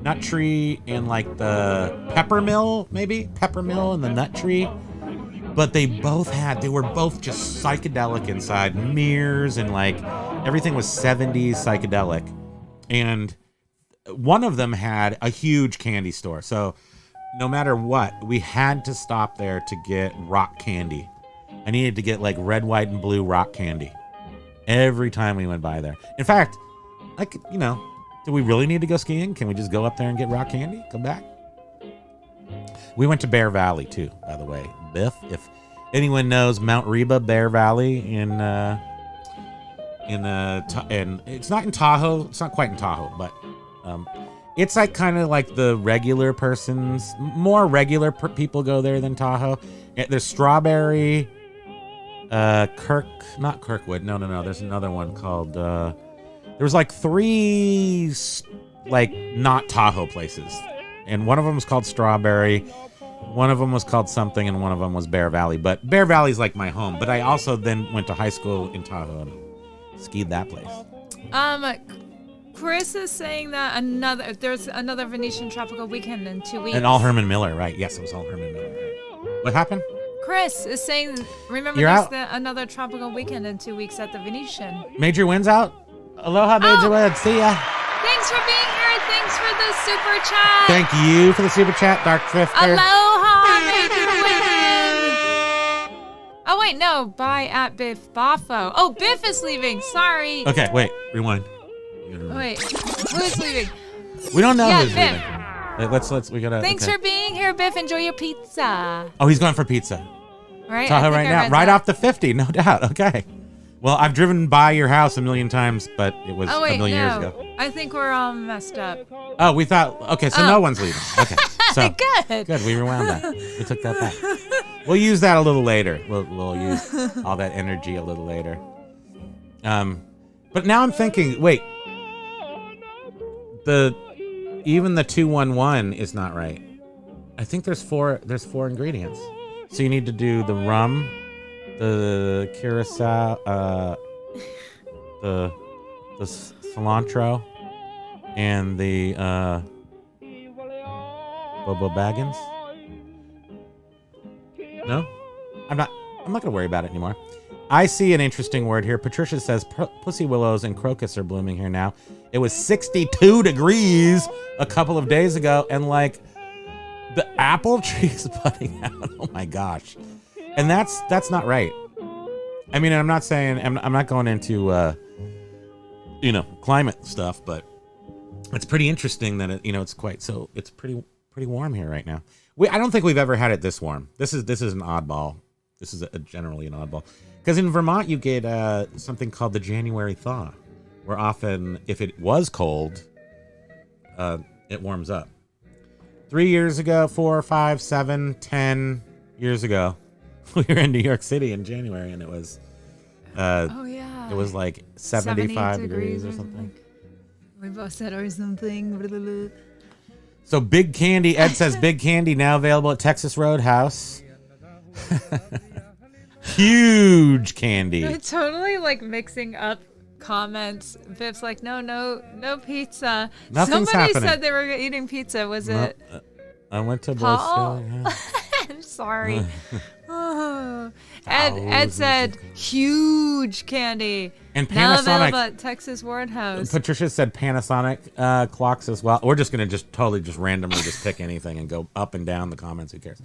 S1: Nut Tree and like the Pepper Mill, maybe Pepper Mill and the Nut Tree. But they were both just psychedelic inside, mirrors and like everything was 70s psychedelic. And one of them had a huge candy store. So no matter what, we had to stop there to get rock candy. I needed to get like red, white, and blue rock candy every time we went by there. In fact, like, do we really need to go skiing? Can we just go up there and get rock candy? Come back? We went to Bear Valley too, by the way. Biff, if anyone knows Mount Reba, Bear Valley and it's not in Tahoe. It's not quite in Tahoe, but it's like kind of like the regular persons. More regular people go there than Tahoe. There's Strawberry, not Kirkwood. No. There's another one called. There was like 3 like not Tahoe places, and one of them was called Strawberry. One of them was called something, and one of them was Bear Valley. But Bear Valley's like my home. But I also then went to high school in Tahoe and skied that place.
S3: Chris is saying that there's another Venetian tropical weekend in 2 weeks.
S1: And all Herman Miller, right? Yes, it was all Herman Miller. Right. What happened?
S3: Chris is saying, remember
S1: You're
S3: there's another tropical weekend in 2 weeks at the Venetian.
S1: Major Wins out? Aloha, Major Wins. See ya.
S3: Thanks for being here. Thanks for the super chat.
S1: Thank you for the super chat, Dark Drifter.
S3: Aloha, Major Wins. Oh, wait, no. Bye at Biff Boffo. Oh, Biff is leaving. Sorry.
S1: Okay, wait. Rewind.
S3: Wait, who's leaving?
S1: We don't know who's
S3: Biff.
S1: leaving. We gotta.
S3: Thanks for being here, Biff. Enjoy your pizza.
S1: Oh, he's going for pizza.
S3: Right.
S1: Tahoe right now. Right off the 50, no doubt. Okay. Well, I've driven by your house a million times, but it was a million years ago.
S3: I think we're all messed up.
S1: Oh, we thought. Okay, so no one's leaving. Okay. So
S3: Good.
S1: We rewound that. We took that back. We'll use that a little later. We'll use all that energy a little later. But now I'm thinking, wait. Even the 211 is not right. I think there's 4 ingredients. So you need to do the rum, the curacao, the cilantro, and the Bobo Baggins. No? I'm not gonna worry about it anymore. I see an interesting word here. Patricia says pussy willows and crocus are blooming here now. It was 62 degrees a couple of days ago, and like the apple tree is budding out. Oh my gosh. And that's not right. I mean, I'm not saying I'm not going into climate stuff, but it's pretty interesting that it's pretty warm here right now. I don't think we've ever had it this warm. This is an oddball. This is generally an oddball. Because in Vermont, you get something called the January thaw, where often, if it was cold, it warms up. 3 years ago, 4, 5, 7, 10 years ago, we were in New York City in January, and it was it was like 75 degrees or something.
S3: We both said or something.
S1: So Big Candy, Ed says Big Candy now available at Texas Roadhouse. Huge candy.
S3: We're totally like mixing up comments. Biff's like, no pizza.
S1: Nothing's
S3: Somebody
S1: happening.
S3: said they were eating pizza. Was it?
S1: I went to
S3: Paul?
S1: Boy Scout.
S3: I'm sorry. Ed said huge candy.
S1: And
S3: Now available
S1: Panasonic.
S3: at Texas Roadhouse.
S1: Patricia said Panasonic clocks as well. We're just gonna totally randomly pick anything and go up and down the comments. Who cares?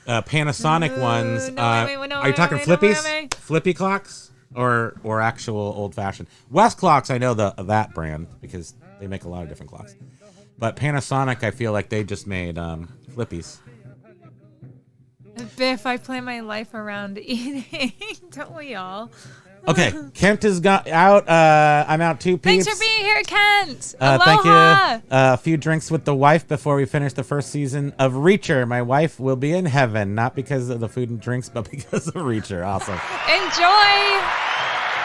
S1: Panasonic ones. Are you talking flippies? Flippy clocks? or actual old fashioned. West clocks, I know that brand because they make a lot of different clocks. But Panasonic, I feel like they just made flippies.
S3: Biff, I plan my life around eating. Don't we all?
S1: Okay, Kent is out. I'm out too, peeps.
S3: Thanks for being here, Kent. Aloha.
S1: Thank you. A few drinks with the wife before we finish the first season of Reacher. My wife will be in heaven, not because of the food and drinks, but because of Reacher. Awesome.
S3: Enjoy.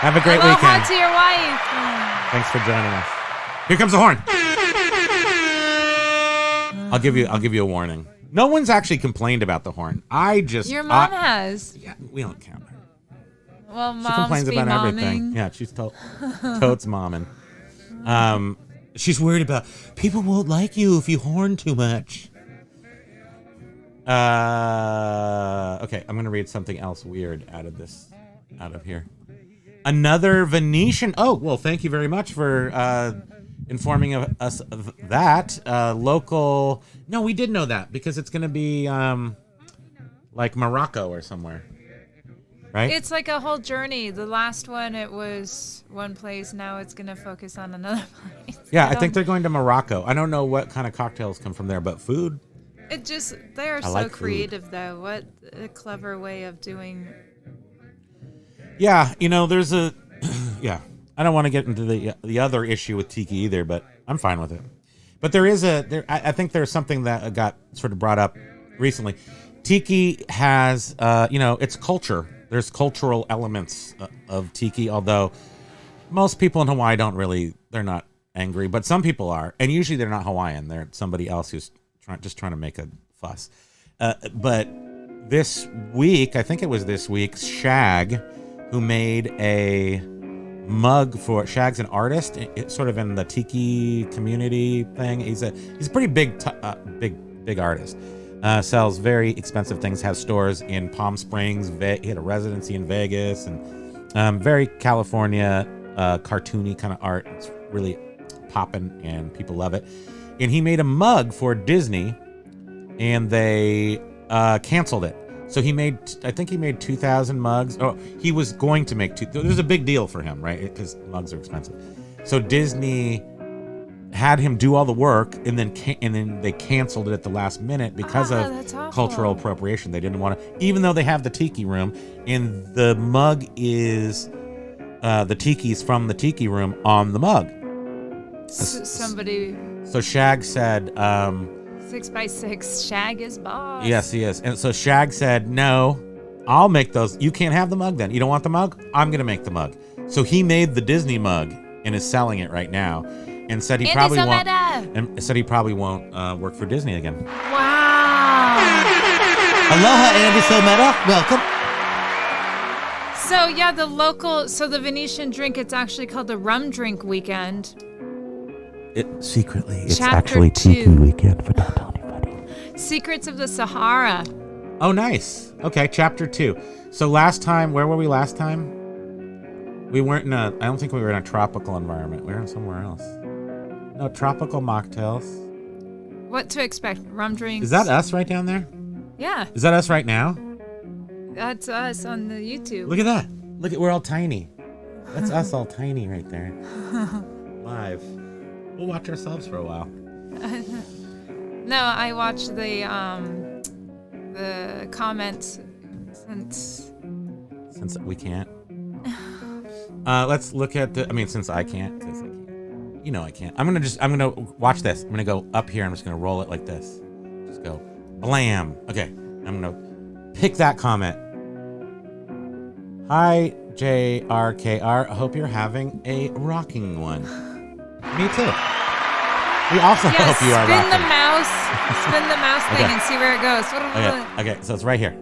S1: Have a great
S3: Aloha
S1: weekend.
S3: to your wife.
S1: Thanks for joining us. Here comes the horn. I'll give you a warning. No one's actually complained about the horn.
S3: Your mom has.
S1: Yeah, we don't count her.
S3: Well,
S1: She
S3: mom's
S1: complains
S3: be
S1: about
S3: momming.
S1: everything. Yeah, she's totes momming. She's worried about people won't like you if you horn too much. Okay, I'm gonna read something else weird out of here. Another Venetian. Oh, well, thank you very much for informing us of that. Local. No, we did know that because it's gonna be like Morocco or somewhere. Right?
S3: It's like a whole journey. The last one, it was one place. Now it's going to focus on another place.
S1: Yeah, I think they're going to Morocco. I don't know what kind of cocktails come from there, but food.
S3: They are so
S1: like
S3: creative, though. What a clever way of doing.
S1: Yeah, there's a. Yeah, I don't want to get into the other issue with Tiki either, but I'm fine with it. But I think there's something that got sort of brought up recently. Tiki has, it's culture. There's cultural elements of Tiki, although most people in Hawaii they're not angry, but some people are. And usually they're not Hawaiian. They're somebody else who's just trying to make a fuss. But this week, I think it was this week, Shag, who made a mug for, Shag's an artist, sort of in the Tiki community thing. He's a pretty big artist. Sells very expensive things, has stores in Palm Springs, he had a residency in Vegas, and very California, cartoony kind of art. It's really popping, and people love it. And he made a mug for Disney, and they canceled it. So I think he made 2,000 mugs. Oh, he was going to make it was a big deal for him, right? Because mugs are expensive. So Disney had him do all the work, and then they canceled it at the last minute because of cultural appropriation. They didn't want to, even though they have the Tiki Room, and the mug is the Tiki's from the Tiki Room on the mug. So Shag said,
S3: 6x6, Shag is boss.
S1: Yes, he is. And so Shag said, no, I'll make those. You can't have the mug then. You don't want the mug? I'm going to make the mug. So he made the Disney mug and is selling it right now. And said he probably won't work for Disney again.
S3: Wow.
S2: Aloha, Andy Sometta. Welcome.
S3: So yeah, the Venetian drink, it's actually called the Rum Drink Weekend.
S2: It's
S3: Chapter
S2: actually
S3: 2.
S2: Tiki Weekend, but don't tell anybody.
S3: Secrets of the Sahara.
S1: Oh, nice. Okay, chapter 2. So last time, where were we last time? We weren't I don't think we were in a tropical environment. We were in somewhere else. No, tropical mocktails.
S3: What to expect? Rum drinks.
S1: Is that us right down there?
S3: Yeah.
S1: Is that us right now?
S3: That's us on the YouTube.
S1: Look at that. We're all tiny. That's us all tiny right there. Live. We'll watch ourselves for a while.
S3: No, I watched the comments
S1: since we can't. Let's look at since I can't, because I can't. I can't. I'm gonna watch this. I'm gonna go up here. I'm just gonna roll it like this. Just go blam. Okay. I'm gonna pick that comment. Hi, JRKR. I hope you're having a rocking one. Me too. We also hope you are rocking.
S3: Spin the mouse thing and see where it goes.
S1: Okay, so it's right here.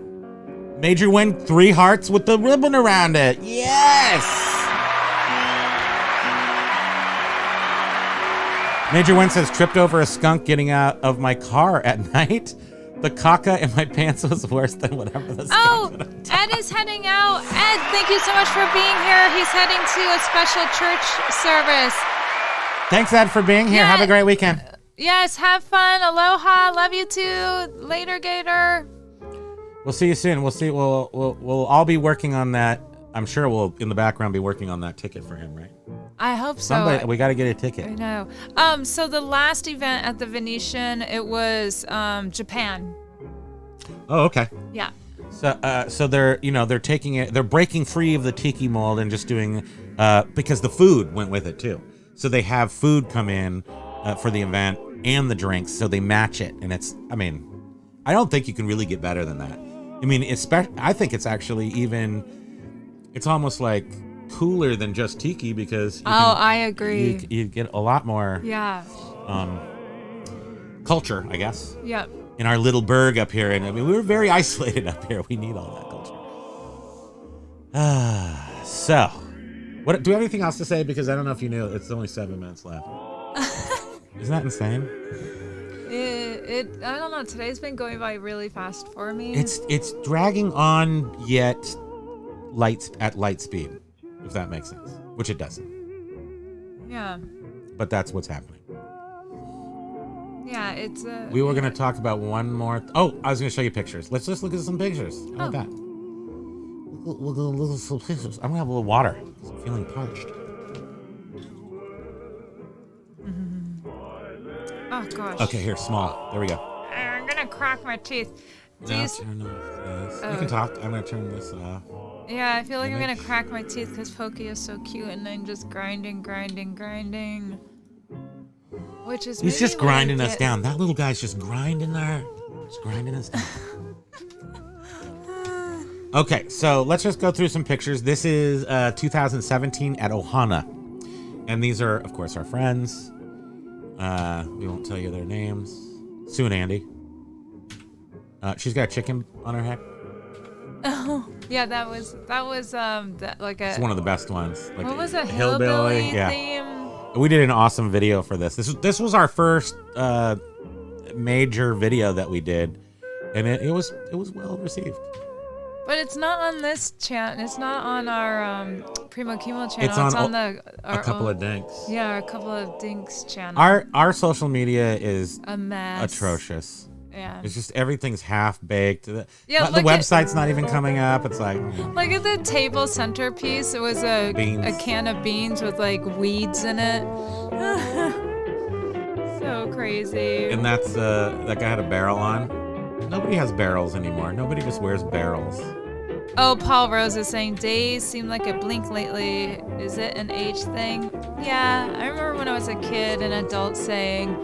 S1: Major win, 3 hearts with the ribbon around it. Yes! Major Win says, tripped over a skunk getting out of my car at night. The caca in my pants was worse than whatever the skunk would have done.
S3: Ed is heading out. Ed, thank you so much for being here. He's heading to a special church service.
S1: Thanks, Ed, for being here. Have a great weekend.
S3: Yes, have fun. Aloha. Love you too. Later, Gator.
S1: We'll see you soon. We'll see. We'll all be working on that I'm sure we'll in the background be working on that ticket for him, right?
S3: I hope so.
S1: We got to get a
S3: I
S1: ticket.
S3: know. So the last event at the Venetian, it was Japan.
S1: Oh, okay.
S3: Yeah.
S1: So they're taking it, they're breaking free of the tiki mold and just doing because the food went with it too. So they have food come in for the event and the drinks, so they match it, and I don't think you can really get better than that. I mean, I think it's actually it's almost like cooler than just tiki because
S3: I agree.
S1: You get a lot more culture, I guess.
S3: Yep.
S1: In our little burg up here, and we were very isolated up here. We need all that culture. So, what do you have anything else to say? Because I don't know if you knew it's only 7 minutes left. Isn't that insane?
S3: I don't know. Today's been going by really fast for me.
S1: It's dragging on yet at light speed, if that makes sense. Which it doesn't.
S3: Yeah.
S1: But that's what's happening.
S3: Yeah, it's
S1: we were going to talk about one more. I was going to show you pictures. Let's just look at some pictures. How about that? Look at some pictures. I'm going to have a little water. I'm feeling parched.
S3: Oh, gosh.
S1: Okay, here, small. There we go.
S3: I'm going to crack my teeth.
S1: Turn off this. You can talk. I'm going to turn this off.
S3: Yeah, I feel like I'm going to crack my teeth because Pokey is so cute and I'm just grinding. Which is
S1: He's just grinding us down. That little guy's just grinding there. Just grinding us down. Okay, so let's just go through some pictures. This is 2017 at OHANA. And these are, of course, our friends. We won't tell you their names. Sue and Andy. She's got a chicken on her head.
S3: Oh, yeah, that was like a...
S1: It's one of the best ones. Like
S3: what was a hillbilly theme?
S1: We did an awesome video for this. This was our first major video that we did, and it was well received.
S3: But it's not on this channel. It's not on our Primo Kimo channel.
S1: It's on
S3: a
S1: couple of dinks.
S3: Yeah, a couple of dinks channel.
S1: Our social media is
S3: a mess.
S1: Atrocious.
S3: Yeah.
S1: It's just everything's half baked.
S3: Yeah,
S1: the website's not even coming up. It's like
S3: look at the table centerpiece. It was a can of beans with like weeds in it. So crazy.
S1: And that's that guy had a barrel on. Nobody has barrels anymore. Nobody just wears barrels.
S3: Oh, Paul Rose is saying days seem like a blink lately. Is it an age thing? Yeah, I remember when I was a kid, an adult saying,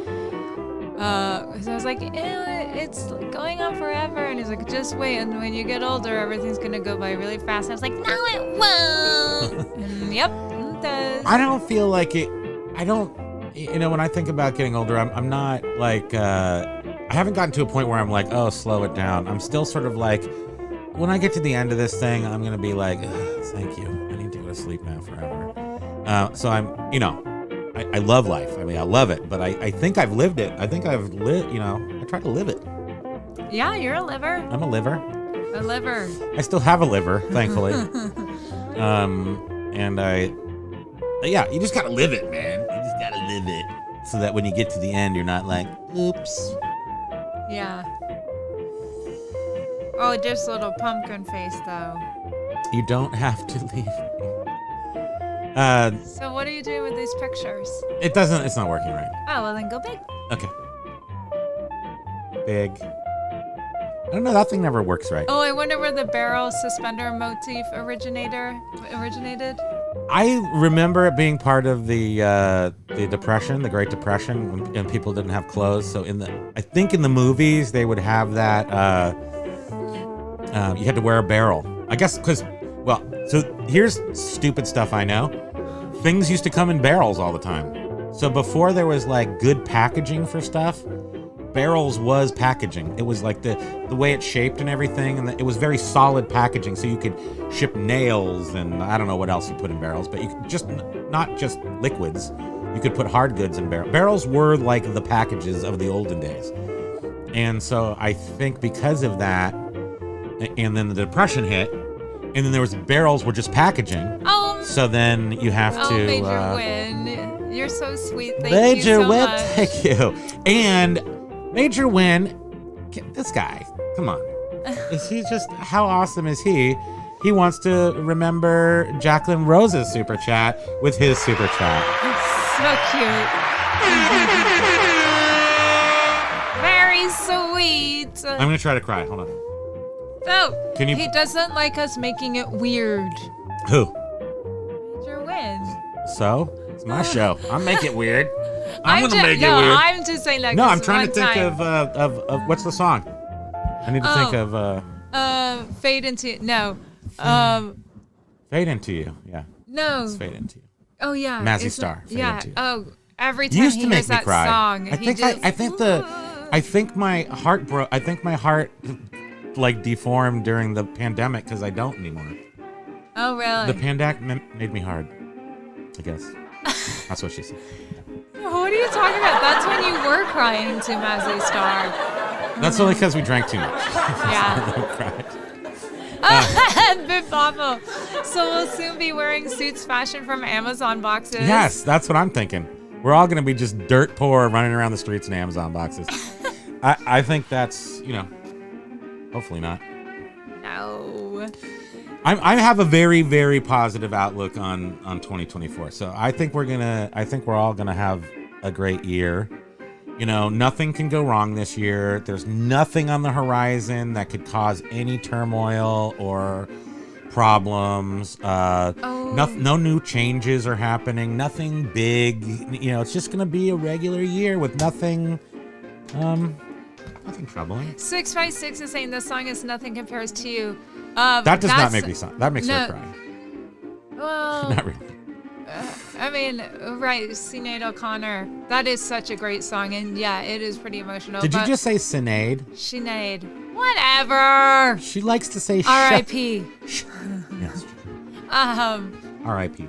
S3: because I was like, ew, it's going on forever. And he's like, just wait. And when you get older, everything's going to go by really fast. And I was like, no, it won't. And yep, it does.
S1: I don't feel like it. I don't, when I think about getting older, I'm not like, I haven't gotten to a point where I'm like, oh, slow it down. I'm still sort of like, when I get to the end of this thing, I'm going to be like, thank you. I need to go to sleep now forever. So I'm, I love life. I mean, I love it, but I think I've lived it. I think I've lived, I try to live it.
S3: Yeah, you're a liver.
S1: I'm a liver.
S3: A liver.
S1: I still have a liver, thankfully. You just got to live it, man. You just got to live it. So that when you get to the end, you're not like, oops.
S3: Yeah. Oh, just a little pumpkin face, though.
S1: You don't have to leave me.
S3: So what are you doing with these pictures?
S1: It's not working right.
S3: Oh, well then go big.
S1: Okay. Big. I don't know, that thing never works right.
S3: Oh, I wonder where the barrel suspender motif originated.
S1: I remember it being part of the Depression, the Great Depression, when people didn't have clothes. So I think in the movies they would have that. You had to wear a barrel. I guess because, so here's stupid stuff I know. Things used to come in barrels all the time. So before there was like good packaging for stuff, barrels was packaging. It was like the way it's shaped and everything, and it was very solid packaging. So you could ship nails and I don't know what else you put in barrels, but you could just not just liquids. You could put hard goods in barrels. Barrels were like the packages of the olden days, and so I think because of that, and then the Depression hit, and then there was barrels were just packaging.
S3: Oh.
S1: So then you have to.
S3: Major Win, you're so sweet. Thank
S1: Major
S3: you so
S1: Win,
S3: much.
S1: thank you. And Major Win, this guy, come on. Is he just, how awesome is he? he wants to remember Jacqueline Rose's super chat with his super chat.
S3: So cute. Very sweet.
S1: I'm gonna try to cry. Hold on.
S3: Oh,
S1: Can you-
S3: he doesn't like us making it weird.
S1: Who?
S3: Major win.
S1: So? It's my show. I'll make it weird. I'm gonna
S3: just,
S1: make it
S3: no,
S1: weird.
S3: I'm just saying that.
S1: No,
S3: 'cause
S1: I'm trying to
S3: one
S1: think
S3: time-
S1: of what's the song? I need to think of
S3: Fade into
S1: Fade Into You. Yeah.
S3: no.
S1: It's Fade Into You.
S3: Oh yeah.
S1: Mazzy
S3: Isn't-
S1: Star, Fade
S3: Yeah.
S1: Into You.
S3: Oh, every time
S1: You used
S3: he
S1: to make
S3: hears
S1: me
S3: that
S1: cry.
S3: song,
S1: I
S3: he
S1: think
S3: just,
S1: I think my heart broke. I think my heart like deformed during the pandemic because I don't anymore.
S3: Oh really?
S1: The pandemic made me hard. I guess that's what she said.
S3: What are you talking about? That's when you were crying to Mazzy Star.
S1: That's only because we drank too much.
S3: Yeah.
S1: I cried.
S3: Bib Bobble. So we'll soon be wearing suits fashioned from Amazon boxes.
S1: Yes, that's what I'm thinking. We're all gonna be just dirt poor running around the streets in Amazon boxes. I think that's, hopefully not.
S3: No.
S1: I have a very, very positive outlook on 2024. So I think we're all gonna have a great year. Nothing can go wrong this year. There's nothing on the horizon that could cause any turmoil or problems. No new changes are happening. Nothing big. It's just gonna be a regular year with nothing troubling.
S3: 656 is saying this song is nothing compares to you.
S1: That does not make me sound. That makes
S3: no.
S1: her cry.
S3: Well,
S1: Not really.
S3: I mean, right, Sinead O'Connor. That is such a great song, and yeah, it is pretty emotional.
S1: Did you
S3: but
S1: just say Sinead?
S3: Sinead. Whatever.
S1: She likes to say
S3: R.I.P.
S1: Yes. R.I.P.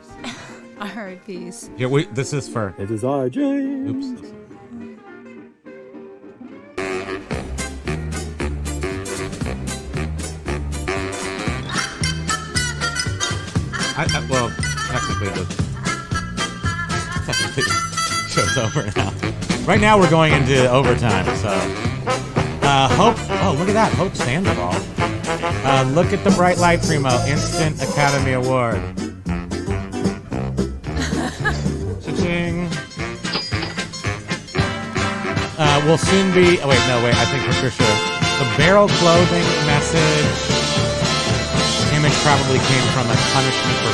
S3: R.I.P.s.
S1: Yeah, this is for.
S6: It is I, James.
S1: Oops. Well, technically the show's over now. Right now we're going into overtime, so Hope. Oh, look at that, Hope Sandoval. Look at the bright light, Primo. Instant Academy Award. Cha-ching. We'll soon be. Oh wait, no, wait. I think for sure the barrel clothing message. Image probably came from a punishment for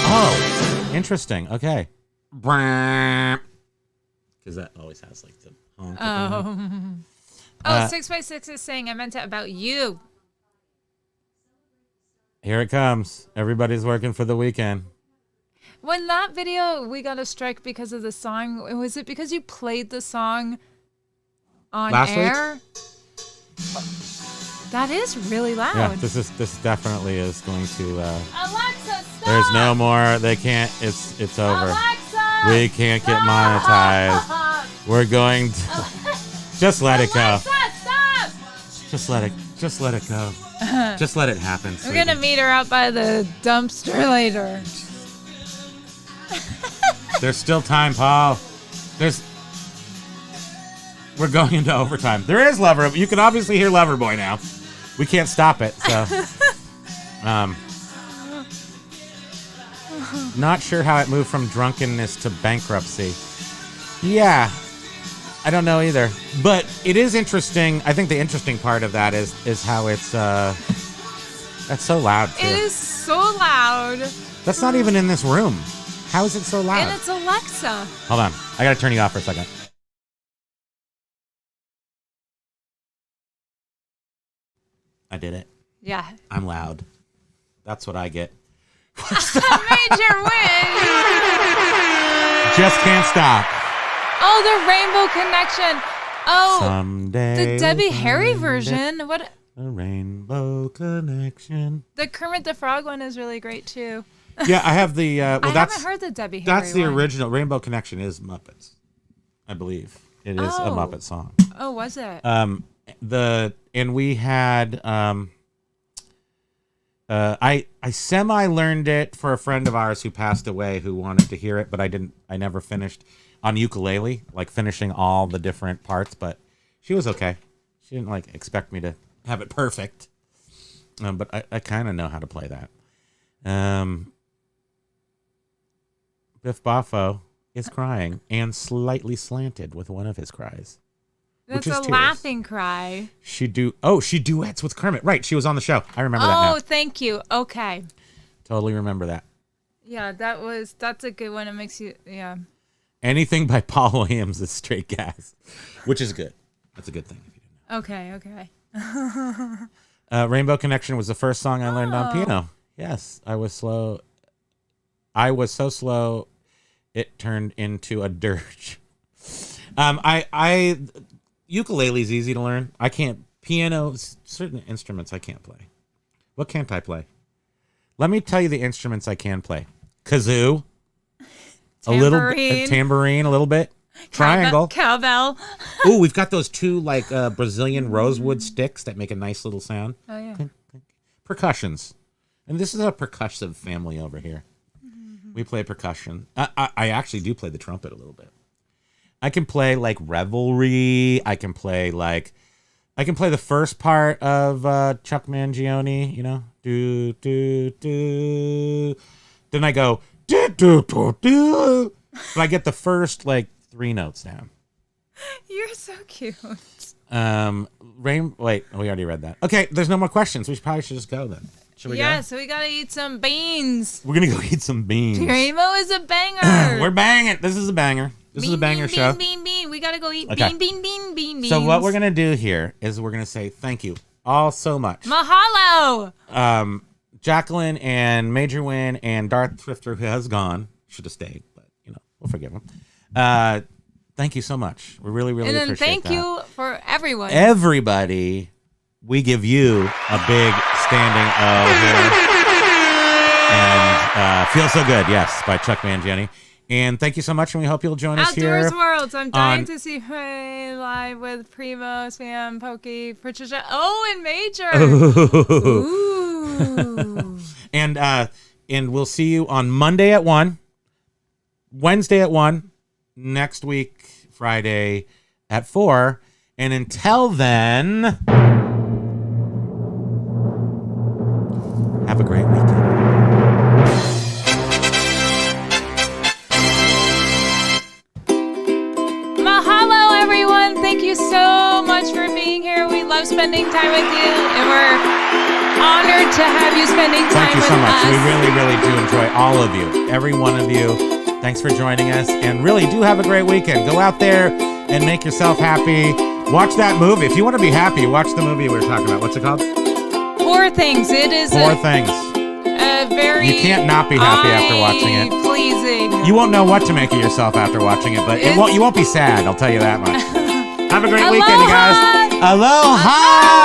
S1: Oh, interesting. Okay. Because that always has like the honk.
S3: 6x6 is saying I meant it about you.
S1: Here it comes. Everybody's working for the weekend.
S3: When that video we got a strike because of the song, was it because you played the song on
S1: Last
S3: air?
S1: week?
S3: That is really loud.
S1: Yeah, this definitely is going to.
S3: Alexa, stop!
S1: There's no more. They can't. It's over.
S3: Alexa,
S1: We can't get monetized. We're going to just let it go.
S3: Alexa, stop!
S1: Just let it go. Just let it happen.
S3: We're
S1: Sweetie.
S3: gonna meet her out by the dumpster later.
S1: There's still time, Paul. We're going into overtime. There is Lover. You can obviously hear Loverboy now. We can't stop it. So, not sure how it moved from drunkenness to bankruptcy. Yeah, I don't know either. But it is interesting. I think the interesting part of that is how it's that's so loud too.
S3: It is so loud.
S1: That's not even in this room. How is it so loud?
S3: And it's Alexa.
S1: Hold on. I gotta turn you off for a second. I did it.
S3: Yeah.
S1: I'm loud. That's what I get.
S3: Major win.
S1: Just can't stop.
S3: Oh, the Rainbow Connection. Oh,
S1: Someday.
S3: the Debbie
S1: we'll
S3: Harry
S1: find
S3: version. What?
S1: A rainbow connection.
S3: The Kermit the Frog one is really great too.
S1: Yeah, I have the.
S3: I
S1: that's
S3: haven't heard the Debbie Harry.
S1: that's the
S3: one.
S1: original. Rainbow Connection is Muppets, I believe. It is a
S3: Oh.
S1: Muppet song.
S3: Oh, was it?
S1: We had I semi learned it for a friend of ours who passed away who wanted to hear it, but I never finished on ukulele, like finishing all the different parts, but she was okay. She didn't like expect me to have it perfect. But I kind of know how to play that. Biff Boffo is crying and slightly slanted with one of his cries.
S3: That's
S1: which is
S3: a
S1: tears.
S3: laughing cry.
S1: She duets with Kermit. Right, she was on the show. I remember that now.
S3: Oh, thank you. Okay.
S1: Totally remember that.
S3: Yeah, that's a good one. It makes you, yeah.
S1: Anything by Paul Williams is straight gas, which is good. That's a good thing. If you didn't know.
S3: Okay.
S1: Rainbow Connection was the first song I learned on piano. Yes, I was slow. I was so slow, it turned into a dirge. Ukulele's easy to learn. I can't piano. Certain instruments I can't play. What can't I play? Let me tell you the instruments I can play. Kazoo. Tambourine, a little bit. Triangle.
S3: Cowbell.
S1: Ooh, we've got those two like Brazilian rosewood sticks that make a nice little sound.
S3: Oh, yeah.
S1: Percussions. And this is a percussive family over here. Mm-hmm. We play percussion. I actually do play the trumpet a little bit. I can play like Revelry. I can play the first part of Chuck Mangione, you know. Do do do. Then I go do do do do. But I get the first like 3 notes down.
S3: You're so cute.
S1: Wait, we already read that. Okay, there's no more questions. We probably should just go then. Should we go?
S3: Yeah, so we gotta eat some beans.
S1: We're gonna go eat some beans.
S3: Primo is a banger.
S1: We're banging. This is a banger. This is a banger show.
S3: Bean. We gotta go eat
S1: Okay.
S3: beans.
S1: So what we're gonna do here is we're gonna say thank you all so much.
S3: Mahalo.
S1: Jacqueline and Major Win and Darth Thrifter, who has gone, should have stayed, but you know we'll forgive him. Thank you so much. We really, really appreciate that.
S3: And then thank you for everyone.
S1: Everybody, we give you a big standing O here. And Feel So Good, yes, by Chuck Mangione. And thank you so much, and we hope you'll join us here.
S3: Outdoors Worlds. I'm dying to see her live with Primo, Sam, Pokey, Patricia, and Major. Ooh.
S1: And we'll see you on Monday at 1, Wednesday at 1, next week, Friday at 4. And until then, have a great weekend.
S3: Mahalo, everyone. Thank you so much for being here. We love spending time with you, and we're honored to have you spending time with us.
S1: Thank you so much. We really, really do enjoy all of you, every one of you. Thanks for joining us, and really do have a great weekend. Go out there and make yourself happy. Watch that movie. If you want to be happy, watch the movie we were talking about. What's it called?
S3: 4 Things. It is
S1: Four Things.
S3: Very
S1: You can't not be happy after watching it.
S3: Pleasing.
S1: You won't know what to make of yourself after watching it, but you won't be sad, I'll tell you that much. Have a great weekend, you guys. Aloha!